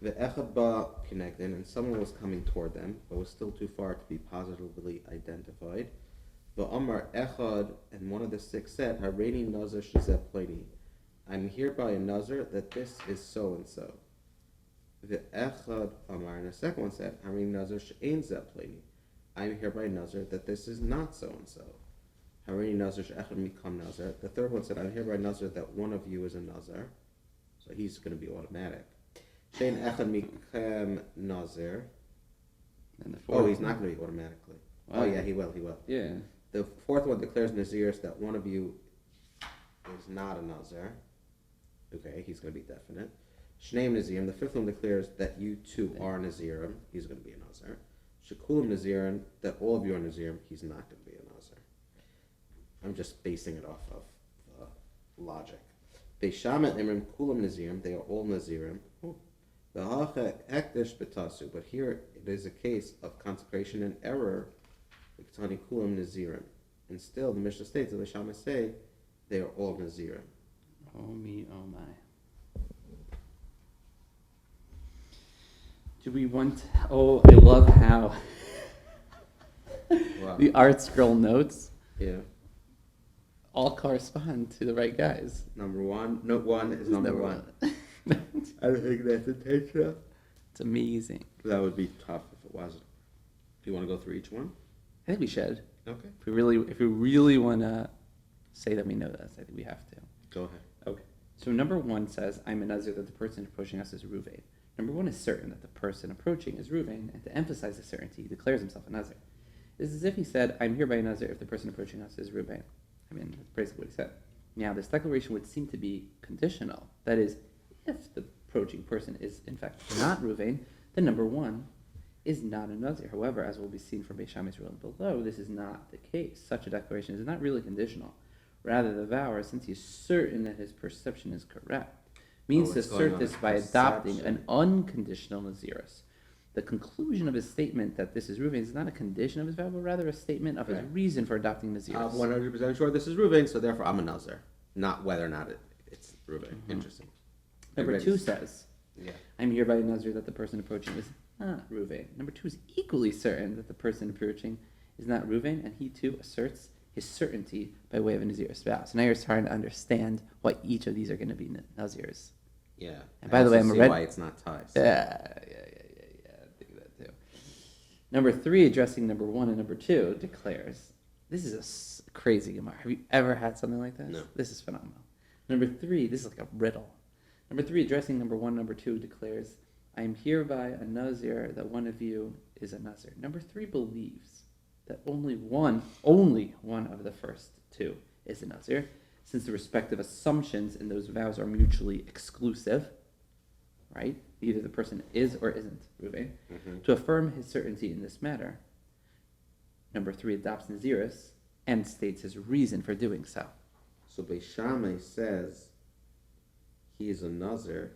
The echad ba connected, and someone was coming toward them, but was still too far to be positively identified. The Amar echad, and one of the 6 said, Hareini Nazir shezeh pleni. I'm hereby a Nazir that this is so and so. The echad Amar, and the second one said, Hareini Nazir she'ein zeh pleni. I'm hereby Nazir that this is not so and so. Hareini Nazir she'echad mikam Nazir. The third one said, I'm hereby Nazir that one of you is a Nazir. So he's going to be automatic. Shein echad mikam Nazir. And the fourth. Oh, he's not going to be automatically. Wow. Oh yeah, he will. Yeah. The fourth one declares Naziris that one of you is not a Nazir. Okay, he's going to be definite. Shneim Nazirim. The fifth one declares that you two are Nazirim. He's going to be a Nazir. Shekulim Nazirim. That all of you are Nazirim. He's not going to be a Nazir. I'm just basing it off of logic. Beishamet Nimrim Kulam Nazirim. They are all Nazirim. But here it is a case of consecration and error. And still, the Mishnah states that the Shammai say they are all Nazirim. Oh me, oh my. Do we want? Oh, I love how Wow. the art scroll notes Yeah. all correspond to the right guys. Number 1. Note 1 is number 1. I think that's intentional. It's amazing. That would be tough if it wasn't. Do you want to go through each one? I think we should. Okay. If we really want to say that we know this, I think we have to. Go ahead. Okay. So number 1 says, I'm a Nazir that the person approaching us is Ruvain. Number 1 is certain that the person approaching is Ruvain, and to emphasize the certainty, he declares himself a Nazir. It's as if he said, I'm hereby a Nazir if the person approaching us is Ruvain. I mean, that's basically what he said. Now, this declaration would seem to be conditional. That is, if the approaching person is in fact not Ruvain, then number 1 is not a Nazir. However, as will be seen from Beis Shammai's ruling below, this is not the case. Such a declaration is not really conditional. Rather, the vower, since he is certain that his perception is correct, means to assert this by adopting an unconditional Naziris. The conclusion of his statement that this is Ruvain is not a condition of his vow, but rather a statement of his reason for adopting Naziris. I'm 100% sure this is Ruvain, so therefore I'm a Nazir. Not whether or not it's Ruvain. Mm-hmm. Interesting. Number 2 says, Yeah. I'm hereby a Nazir that the person approaching is not Ruvain. Number 2 is equally certain that the person approaching is not Ruvain, and he too asserts his certainty by way of a Nazir vow. So now you're starting to understand why each of these are going to be Nazirs. Yeah. And by the way, I'm a red. why it's not ties. Yeah. I think that too. Number 3, addressing number 1 and number 2, declares, this is a crazy Gemara. Have you ever had something like this? No. This is phenomenal. Number 3, this is like a riddle. Number 3, addressing number 1, number 2, declares, I am hereby a Nazir that one of you is a Nazir. Number 3 believes that only one of the first 2 is a Nazir, since the respective assumptions in those vows are mutually exclusive, right? Either the person is or isn't Ruvain. Mm-hmm. To affirm his certainty in this matter, number 3 adopts Naziris and states his reason for doing so. So Beis Shammai says he is a Nazir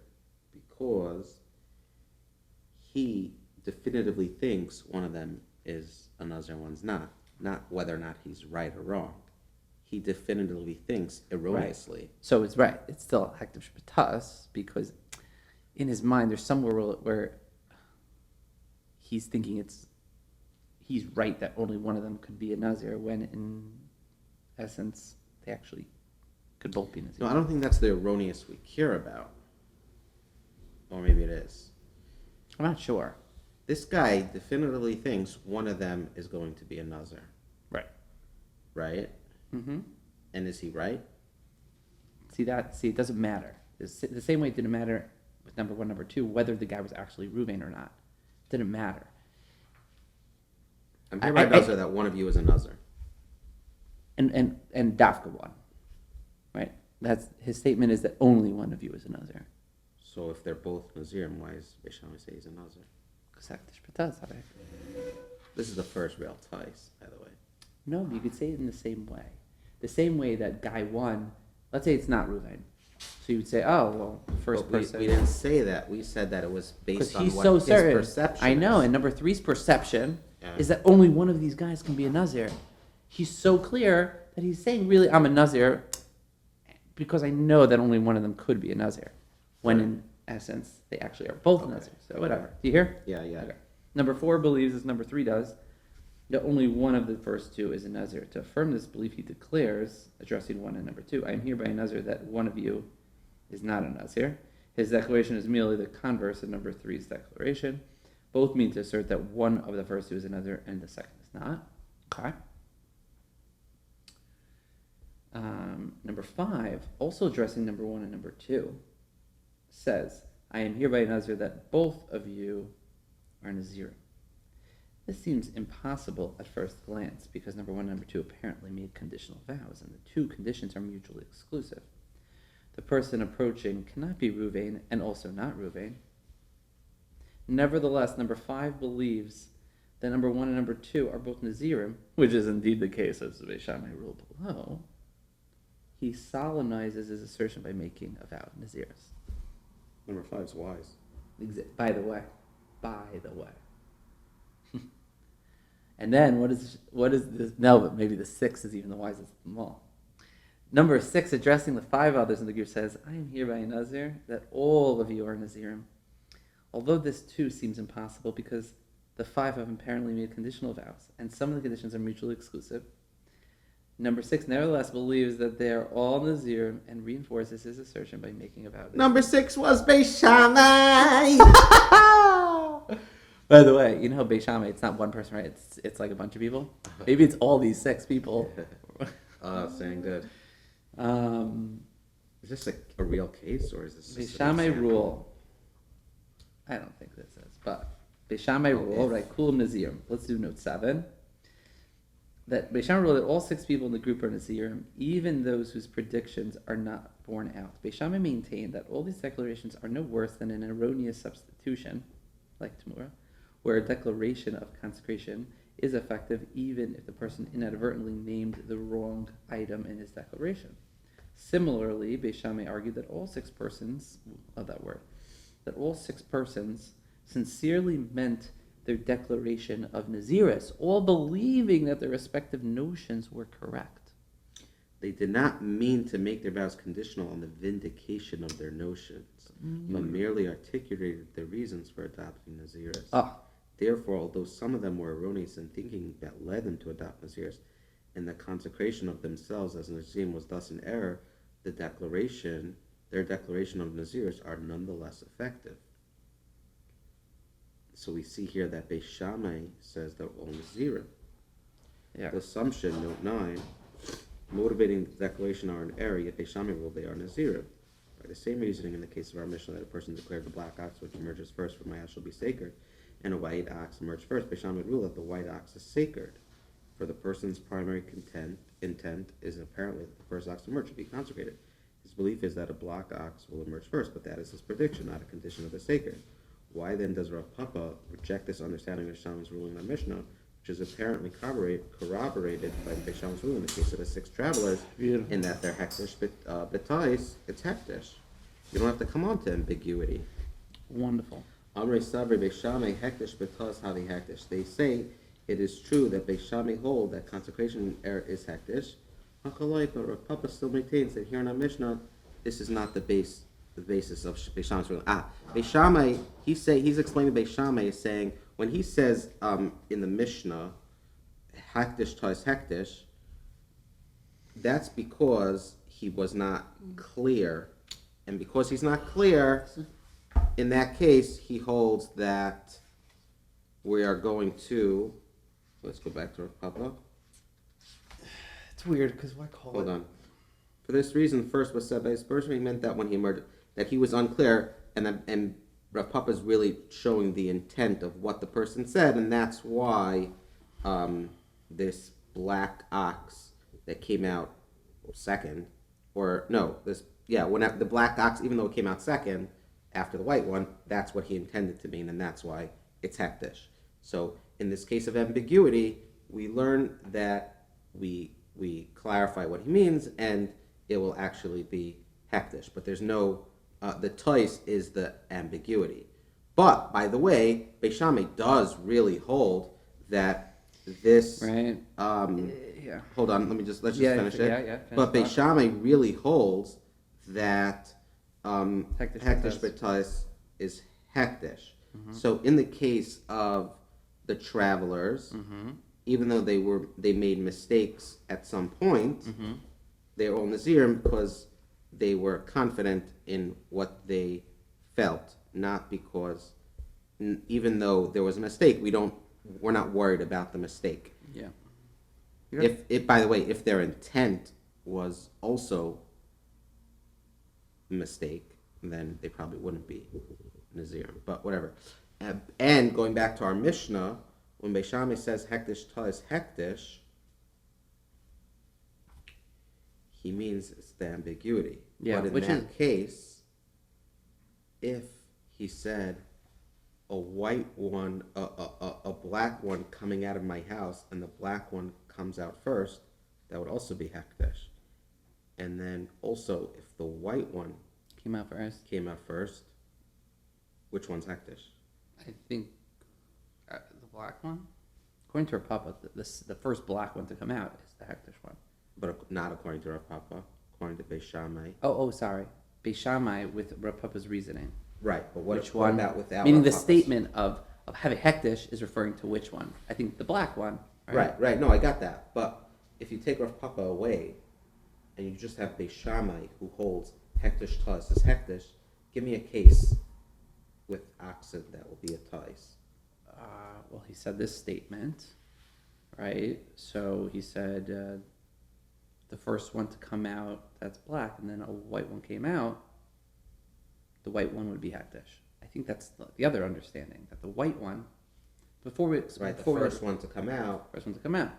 because he definitively thinks one of them is a Nazir and one's not. Not whether or not he's right or wrong. He definitively thinks erroneously. Right. So it's right. It's still Hektiv Shpatas because in his mind there's somewhere where he's thinking he's right that only one of them could be a Nazir when in essence they actually could both be Nazir. No, I don't think that's the erroneous we care about. Or maybe it is. I'm not sure. This guy definitively thinks one of them is going to be a Nazir. Right. Right? Mm-hmm. And is he right? See, it doesn't matter. The same way it didn't matter with number 1, number 2, whether the guy was actually Ruvain or not. It didn't matter. I'm hereby Nazir that one of you is a Nazir. And Dafka 1. Right? That's his statement is that only one of you is a Nazir. So if they're both Nazirim, why is Beis Shammai say he's a Nazir? This is the first real ties, by the way. No, you could say it in the same way. The same way that guy 1, let's say it's not Ruvain, So you would say, oh, well, first But person. we didn't say that. We said that it was Because based on he's what so his certain. perception I know, is. and number three's perception Yeah. is that only one of these guys can be a Nazir. He's so clear that he's saying, really, I'm a Nazir because I know that only one of them could be a Nazir. When in essence, they actually are both Nazir. So whatever. Do you hear? Yeah, yeah. Okay. Number 4 believes, as number 3 does, that only one of the first two is a Nazir. To affirm this belief, he declares, addressing 1 and number 2, I am hereby a Nazir that one of you is not a Nazir. His declaration is merely the converse of number 3's declaration. Both mean to assert that one of the first two is a Nazir and the second is not. Okay. Number 5, also addressing number 1 and number 2, says, I am hereby a Nazir that both of you are Nazirim. This seems impossible at first glance because number 1 and number 2 apparently made conditional vows, and the two conditions are mutually exclusive. The person approaching cannot be Ruvain and also not Ruvain. Nevertheless, number 5 believes that number 1 and number 2 are both Nazirim, which is indeed the case as the Beis Shammai rule below. He solemnizes his assertion by making a vow of Naziris. Number 5 is wise. By the way. And then what is this? No, but maybe the 6 is even the wisest of them all. Number 6, addressing the 5 others in the group, says, I am hereby a Nazir that all of you are Nazirim. Although this too seems impossible because the 5 have apparently made conditional vows, and some of the conditions are mutually exclusive. Number 6 nevertheless believes that they are all Nazirim and reinforces his assertion by making a vow. Number 6 was Beis Shammai. By the way, you know Beis Shammai, it's not one person, right? It's like a bunch of people. Maybe it's all these 6 people. Saying good. Is this a real case or is this Beis just Shammai rule? I don't think this is, but Beis Shammai rule, right? Kulam Nazirim. Let's do note 7. That Beis Shammai rule that all 6 people in the group are Nazirim, even those whose predictions are not borne out. Beis Shammai maintained that all these declarations are no worse than an erroneous substitution, like Tamura, where a declaration of consecration is effective even if the person inadvertently named the wrong item in his declaration. Similarly, Beis Shammai argued that all 6 persons, all 6 persons sincerely meant their declaration of Naziris, all believing that their respective notions were correct. They did not mean to make their vows conditional on the vindication of their notions, but merely articulated their reasons for adopting Naziris. Therefore, although some of them were erroneous in thinking that led them to adopt Naziris, and the consecration of themselves as Nazirim was thus in error, their declaration of Naziris are nonetheless effective. So we see here that Beis Shammai says they're all Nazirim. Yeah. The assumption, note 9, motivating the declaration are in error, yet Beis Shammai ruled they are Nazirim. By the same reasoning in the case of our Mishnah that a person declared the black ox which emerges first from my house shall be sacred, and a white ox emerged first, Beis Shammai ruled that the white ox is sacred, for the person's primary intent is apparently that the first ox to emerge should be consecrated. His belief is that a black ox will emerge first, but that is his prediction, not a condition of the sacred. Why then does Rav Papa reject this understanding of Shammai's ruling on Mishnah, which is apparently corroborated by Beis Shammai's ruling in the case of the 6 travelers, in that they're hektish betais, it's hektish. You don't have to come on to ambiguity. Wonderful. Amrei Sabri Beis Shammai hektish betas havi hektish. They say it is true that Beis Shammai hold that consecration error is hektish. But Rav Papa still maintains that here in our Mishnah, this is not the basis of Beis Shammai's ruling. Beis Shammai, he's explaining Beis Shammai is saying, when he says in the Mishnah, hektish tais hektish, that's because he was not clear. And because he's not clear, in that case, he holds that we are going to, let's go back to Rav Papa. It's weird because why call Hold on. For this reason, first was said by his person, he meant that when he emerged, that he was unclear, and Rav Papa is really showing the intent of what the person said, and that's why this black ox that came out second, when the black ox, even though it came out second after the white one, that's what he intended to mean, and that's why it's hektish. So in this case of ambiguity, we learn that we clarify what he means, and it will actually be hektish, but there's no, the tois is the ambiguity. But, by the way, Beis Shammai does really hold that this, Right. hold on, let's just Yeah, finish it. yeah, But finish Beis Shammai really holds that Hektish hektish b'tois. b'tois is hektish. Mm-hmm. So in the case of the travelers, Mm-hmm. even though they made mistakes at some point, Mm-hmm. they were all Nazirim because they were confident in what they felt, not because even though there was a mistake, we're not worried about the mistake. Yeah. If by the way, if their intent was also a mistake, then they probably wouldn't be Nazir. But whatever. And going back to our Mishnah, when Beis Shammai says hektish tois hektish, he means it's the ambiguity. Yeah, but in that case, if he said a white one, a black one coming out of my house, and the black one comes out first, that would also be hektish. And then also, if the white one Came out first. which one's hektish? I think the black one. According to her papa, the first black one to come out is the hektish one. But not according to Rav Papa, according to Beis Shammai. Oh, sorry. Beis Shammai with Rav Papa's reasoning. Right, but what one? about without Meaning Rav the Papa's? statement of having hektish is referring to which one? I think the black one. Right. No, I got that. But if you take Rav Papa away, and you just have Beis Shammai who holds hektish tois as hektish, give me a case with oxen that will be a tois. Well, he said this statement, right? So he said the first one to come out, that's black, and then a white one came out, the white one would be hektish. I think that's the other understanding, that the white one, before we... Right, the first one to come out. First one to come out.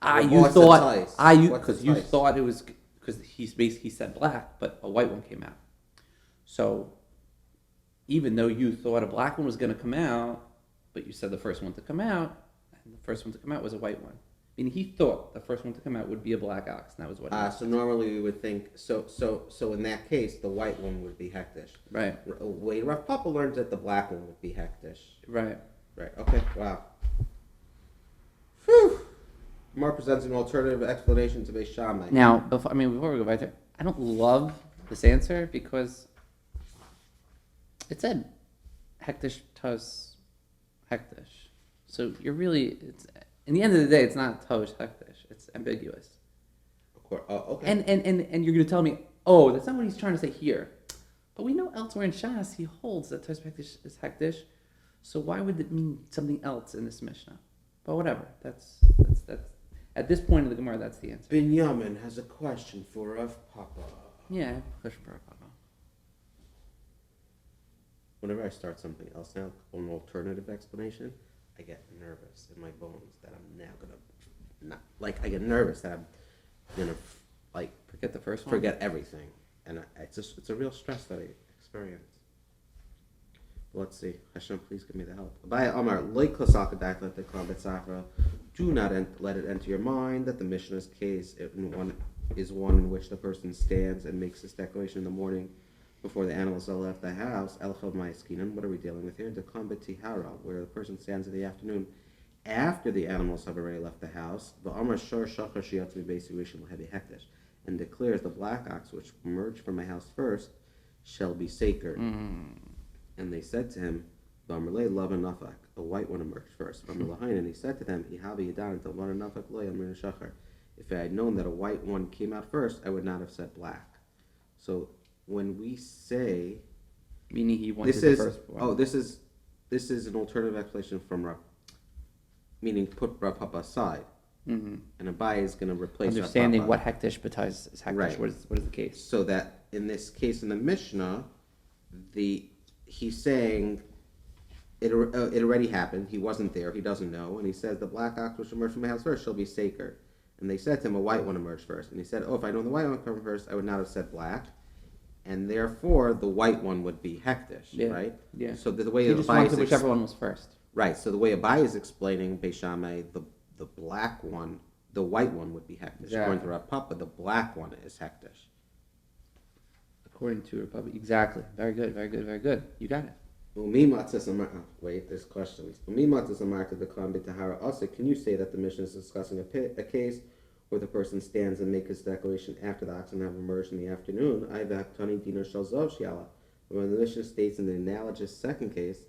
What's the tois? Because you thought it was, because he said black, but a white one came out. So even though you thought a black one was going to come out, but you said the first one to come out, and the first one to come out was a white one. I mean, he thought the first one to come out would be a black ox, and that was what it was. So normally we would think, so in that case, the white one would be hektish. Right. Wait, Rav Papa learns that the black one would be hektish. Right. Right, okay, wow. Whew. Mar presents an alternative explanation to Beis Shammai. Now, before we go back there, I don't love this answer because it said hektish tos hektish. So you're really, in the end of the day, it's not tos hektish. It's ambiguous. Of course. Okay. And you're going to tell me, oh, that's not what he's trying to say here. But we know elsewhere in Shas he holds that tos hektish is hektish. So why would it mean something else in this Mishnah? But whatever. That's at this point in the Gemara, that's the answer. Binyomin has a question for Rav Papa. Yeah, I have a question for Rav Papa. Whenever I start something else now, an alternative explanation, I get nervous in my bones that I'm now gonna I get nervous that I'm gonna Forget the first one. forget everything, and it's a real stress that I experience. Let's see. Hashem, please give me the help. Do not let it enter your mind that the Mishnah's case is one in which the person stands and makes this declaration in the morning before the animals have left the house. What are we dealing with here? Where the person stands in the afternoon after the animals have already left the house. And declares the black ox which emerged from my house first shall be sacred. And they said to him, a white one emerged first. And he said to them, if I had known that a white one came out first, I would not have said black. So when we say, meaning he wanted the first one. this is an alternative explanation from Rav, meaning put Rav Papa aside, and Abai is going to replace understanding Rav Papa. what hektish b'tois is hektish. Right. What is the case? So that in this case in the Mishnah, he's saying it already happened. He wasn't there. He doesn't know. And he says, the black ox which emerged from my house first shall be sacred. And they said to him, a white one emerged first. And he said, if I know the white one came first, I would not have said black. And therefore, the white one would be hektish, right? Yeah. So the way He just Abai wanted whichever one was first. Right. So the way Abai is explaining Beis Shammai, the black one, the white one would be hektish. Exactly. According to Rav Papa, the black one is hektish. According to Republic, exactly. Very good, very good, very good. You got it. Wait, there's questions. Can you say that the mission is discussing a case where the person stands and makes his declaration after the oxen have emerged in the afternoon? When the mission states in the analogous second case,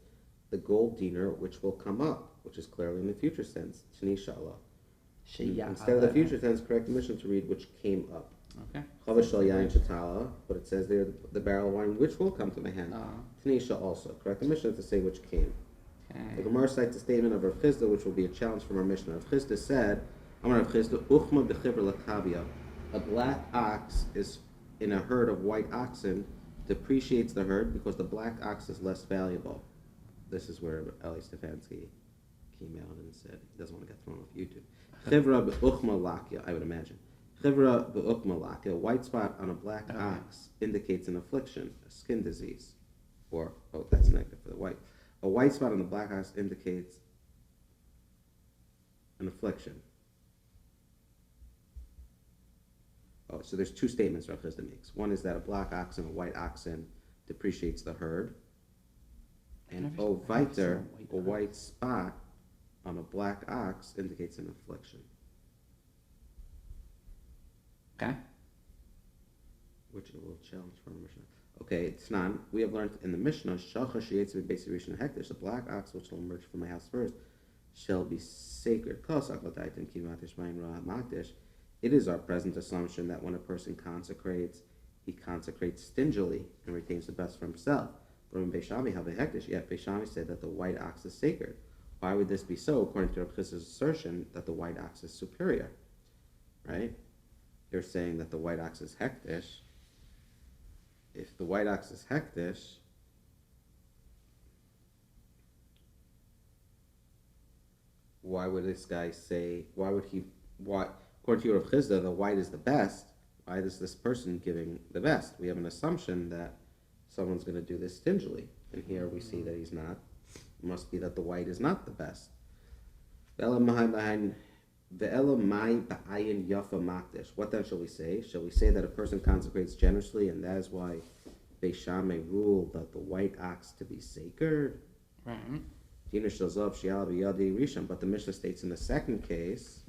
the gold dinar which will come up, which is clearly in the future tense, instead of the future tense, correct the mission to read which came up. Okay. But it says there the barrel of wine which will come to my hand. Tanisha also. Correct the Mishnah to say which came. Okay. The Gemara cites the statement of Rav Chisda, which will be a challenge from our Mishnah. Rav Chisda said, Rav Chisda, Uchma b'chibra lakavia. A black ox is in a herd of white oxen, depreciates the herd because the black ox is less valuable. This is where Eli Stefanski came out and said he doesn't want to get thrown off YouTube. Chivra b'uchma lakia, I would imagine. Chivra b'uchma lakia, a white spot on a black ox indicates an affliction, a skin disease. Or, that's negative for the white. A white spot on the black ox indicates an affliction. So there's two statements Rav Chisda makes. One is that a black ox and a white oxen depreciates the herd. And weiter, a white spot on a black ox indicates an affliction. Okay. Which is a little challenge for our Mishnah. Okay, Tznan, we have learned in the Mishnah, Shalcha Sheyetz B'Beis Rishon Hekdesh, the black ox which will emerge from my house first, shall be sacred. It is our present assumption that when a person consecrates, he consecrates stingily and retains the best for himself. But in Beishami, yet Beishami said that the white ox is sacred. Why would this be so, according to Rav Chisda's assertion that the white ox is superior? Right? They're saying that the white ox is hektish. If the white ox is hektish, why would this guy say, according to Rav Chisda, the white is the best? Why is this person giving the best? We have an assumption that someone's going to do this stingily. And here we see that he's not. It must be that the white is not the best. What then shall we say? Shall we say that a person consecrates generously and that is why Beishame ruled that the white ox to be sacred? Right. But the Mishnah states in the second case,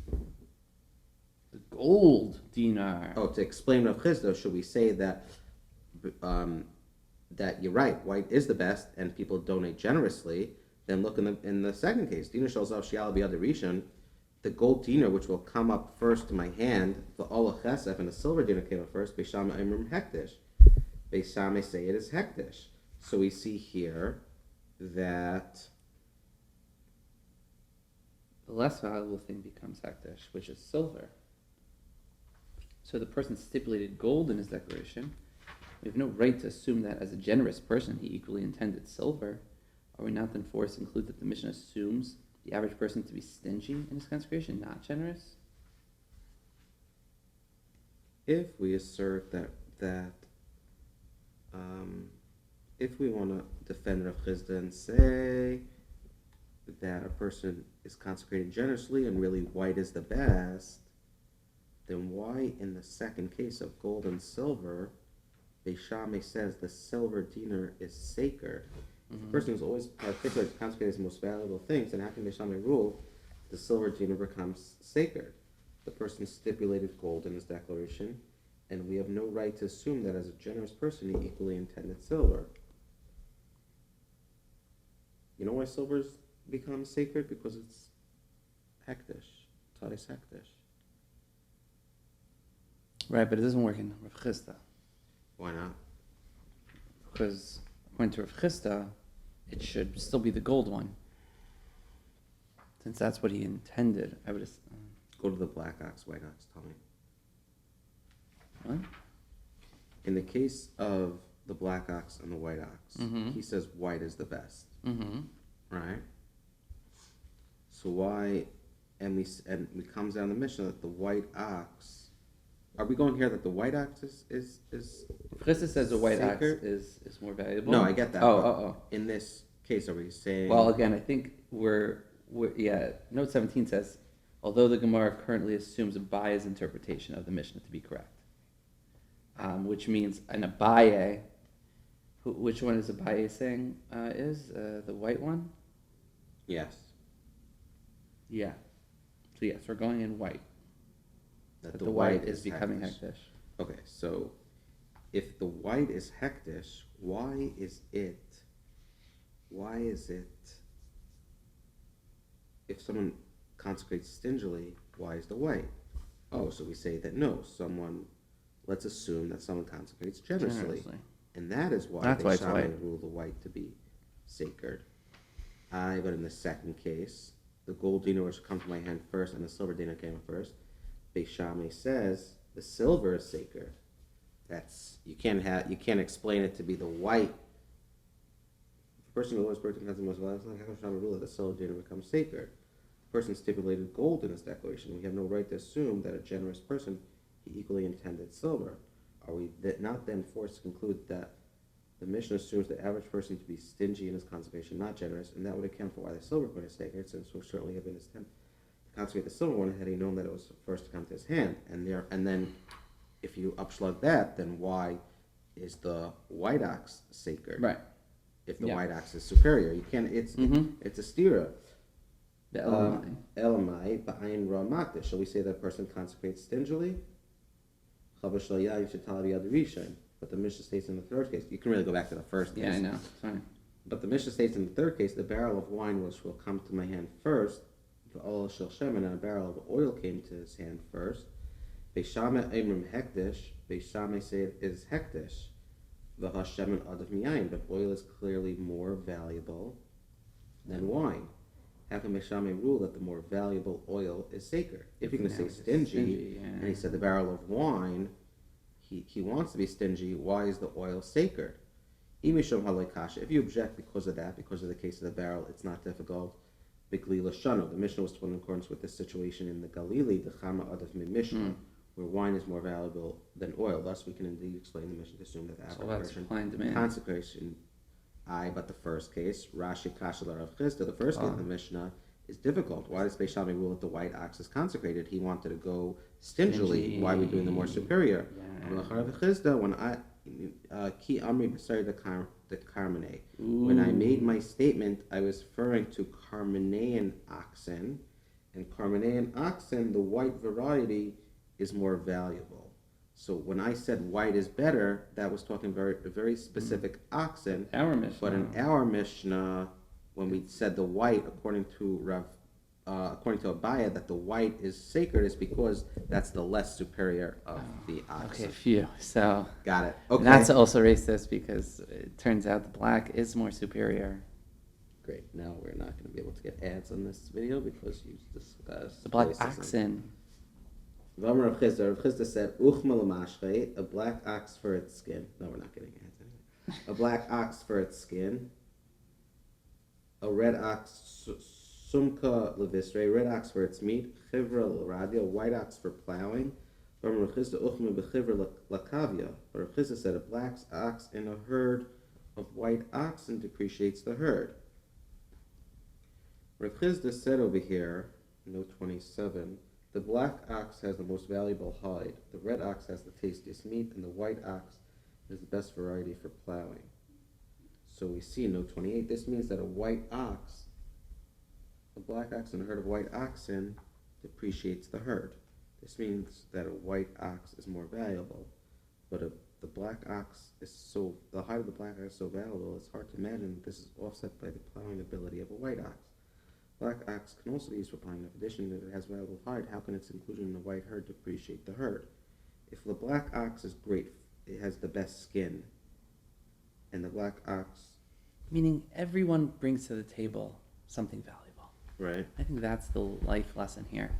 the gold dinar. To explain Rav Chisda, should we say that that you're right, white is the best, and people donate generously? Then look in the second case, dinar shalzav shial b'yad rishon, the gold dinar which will come up first to my hand, the olah chesef, and the silver dinar came up first. Beishame imrim hektish. Beishame say it is hektish. So we see here that the less valuable thing becomes hektish, which is silver. So the person stipulated gold in his declaration. We have no right to assume that as a generous person he equally intended silver. Are we not then forced to conclude that the Mishnah assumes the average person to be stingy in his consecration, not generous? If we assert that if we want to defend Rav Chisda and say that a person is consecrating generously and really white is the best, then why in the second case of gold and silver, Beishame says the silver dinar is sacred? If the person is always particular to consecrate his most valuable things, then how can Beishame rule the silver dinar becomes sacred? The person stipulated gold in his declaration, and we have no right to assume that as a generous person he equally intended silver. You know why silver becomes sacred? Because it's hektish. Taris hektish. Right, but it doesn't work in Rav Chisda. Why not? Because according to Rav Chisda, it should still be the gold one. Since that's what he intended, I would Go to the black ox, white ox, tell me. What? In the case of the black ox and the white ox, he says white is the best. Right? So why, and we comes down the Mishnah that the white ox, are we going here that the white ox is Chisda says the white ox sacred? is more valuable. No, I get that. Oh. In this case, are we saying? Well, again, I think we're Note 17 says, although the Gemara currently assumes a biased interpretation of the Mishnah to be correct. which means an Abaye. Which one is Abaye saying is? The white one? Yes. Yeah. So yes, we're going in white. That The white is becoming hektish. Okay, so if the white is hektish, why is it, if someone consecrates stingily, why is the white? Oh, so we say that no, let's assume that someone consecrates generously. And that is why That's why it's Shammai white. rule the white to be sacred. But in the second case, the gold dinar was to come to my hand first and the silver dinar came first. Beis Shammai says the silver is sacred. You can't explain it to be the white. If a person who always birthday comes to most lives, how can Shammai rule that the silver dinar becomes sacred? The person stipulated gold in his declaration. We have no right to assume that a generous person he equally intended silver. Are we not then forced to conclude that the Mishnah assumes the average person to be stingy in his consecration, not generous, and that would account for why the silver coin is sacred, since it would certainly have been his intent to consecrate the silver one had he known that it was first to come to his hand. And then, if you upslug that, then why is the white ox sacred? Right. If the white ox is superior, you can't. It's a stira. The Elamai. Elamai ba'ayin ra makdash. Shall we say that a person consecrates stingily? But the Mishnah states in the third case, you can really go back to the first case. Yeah, I know. Fine. But the Mishnah states in the third case, the barrel of wine which will come to my hand first, the oil shel shemen, and a barrel of oil came to his hand first. Beis Shammai emrim hektish. Beis Shammai say it is hektish. V'ha shemen adav miyayin. But oil is clearly more valuable than wine. How can Beis Shammai rule that the more valuable oil is sacred? If you're going to say stingy, and he said the barrel of wine, he wants to be stingy, why is the oil sacred? If you object because of that, because of the case of the barrel, it's not difficult. Bigli Lashano, the Mishnah was told in accordance with this situation in the Galili, the Chama Adav Mishnah, where wine is more valuable than oil. Thus, we can indeed explain the Mishnah to assume that the average consecration. But the first case, Rashi Kasha Rav Chisda, the first case of the Mishnah is difficult. Why does Beis Shammai rule that the white ox is consecrated? He wanted to go stingily. Why are we doing the more superior? When I made my statement, I was referring to Carmenean oxen, and Carmenean oxen, the white variety, is more valuable. So when I said white is better, that was talking a very specific oxen. Our Mishnah. But in our Mishnah, when we said the white, according to Abaya, that the white is sacred, is because that's the less superior of the oxen. Okay, phew. So got it. Okay. Not to also racist, because it turns out the black is more superior. Great. Now we're not going to be able to get ads on this video because you discussed The black racism. oxen. Rav Chisda said, "Uchma l'mashchei, a black ox for its skin." No, we're not getting ads anyway. A black ox for its skin. A red ox, sumka levisre, red ox for its meat. Chivra l'radia, white ox for plowing. Rav Chisda uchma b'chivra l'kavia. Rav Chisda said, a black ox in a herd of white oxen depreciates the herd. Rav Chisda said over here, note 27. The black ox has the most valuable hide, the red ox has the tastiest meat, and the white ox is the best variety for plowing. So we see in note 28, this means that a black ox in a herd of white oxen depreciates the herd. This means that a white ox is more valuable, but the hide of the black ox is so valuable, it's hard to imagine that this is offset by the plowing ability of a white ox. Black ox can also be used for plowing. In addition, if it has valuable hide, how can its inclusion in the white herd depreciate the herd? If the black ox is great, it has the best skin, and the black ox... Meaning everyone brings to the table something valuable. Right. I think that's the life lesson here.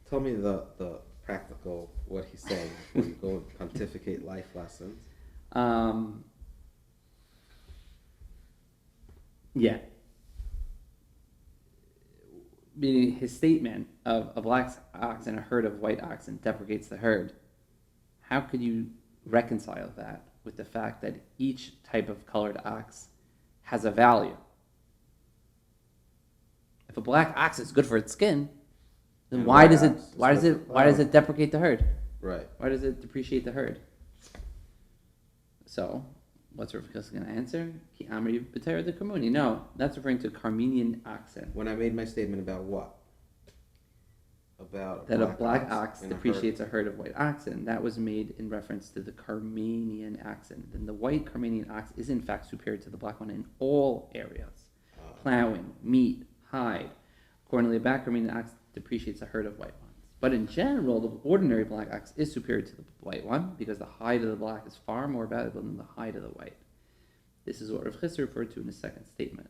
Tell me the practical, what he's saying, before you go and pontificate life lessons. Yeah. Meaning his statement of a black ox and a herd of white oxen deprecates the herd. How could you reconcile that with the fact that each type of colored ox has a value? If a black ox is good for its skin, then why does it deprecate the herd? Right. Why does it depreciate the herd? So, what's Rav Chizkiah going to answer? Ki amri b'teira de karmuni. No, that's referring to Carmenian oxen. When I made my statement about what? About That a black ox and a depreciates a herd of white oxen. That was made in reference to the Carmenian oxen. Then the white Carmenian ox is in fact superior to the black one in all areas. Plowing, meat, hide. Accordingly, a black Carmenian ox depreciates a herd of white ones. But in general, the ordinary black ox is superior to the white one because the hide of the black is far more valuable than the hide of the white. This is what Rav Chizkiah referred to in his second statement.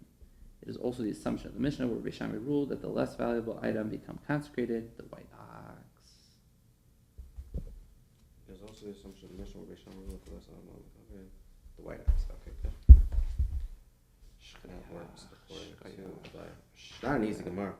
It is also the assumption of the Mishnah where Beishami ruled that the less valuable item become consecrated, the white ox. There's also the assumption of the Mishnah where Beishami ruled that the white ox. Okay, good. That works. Not an easy Gemara.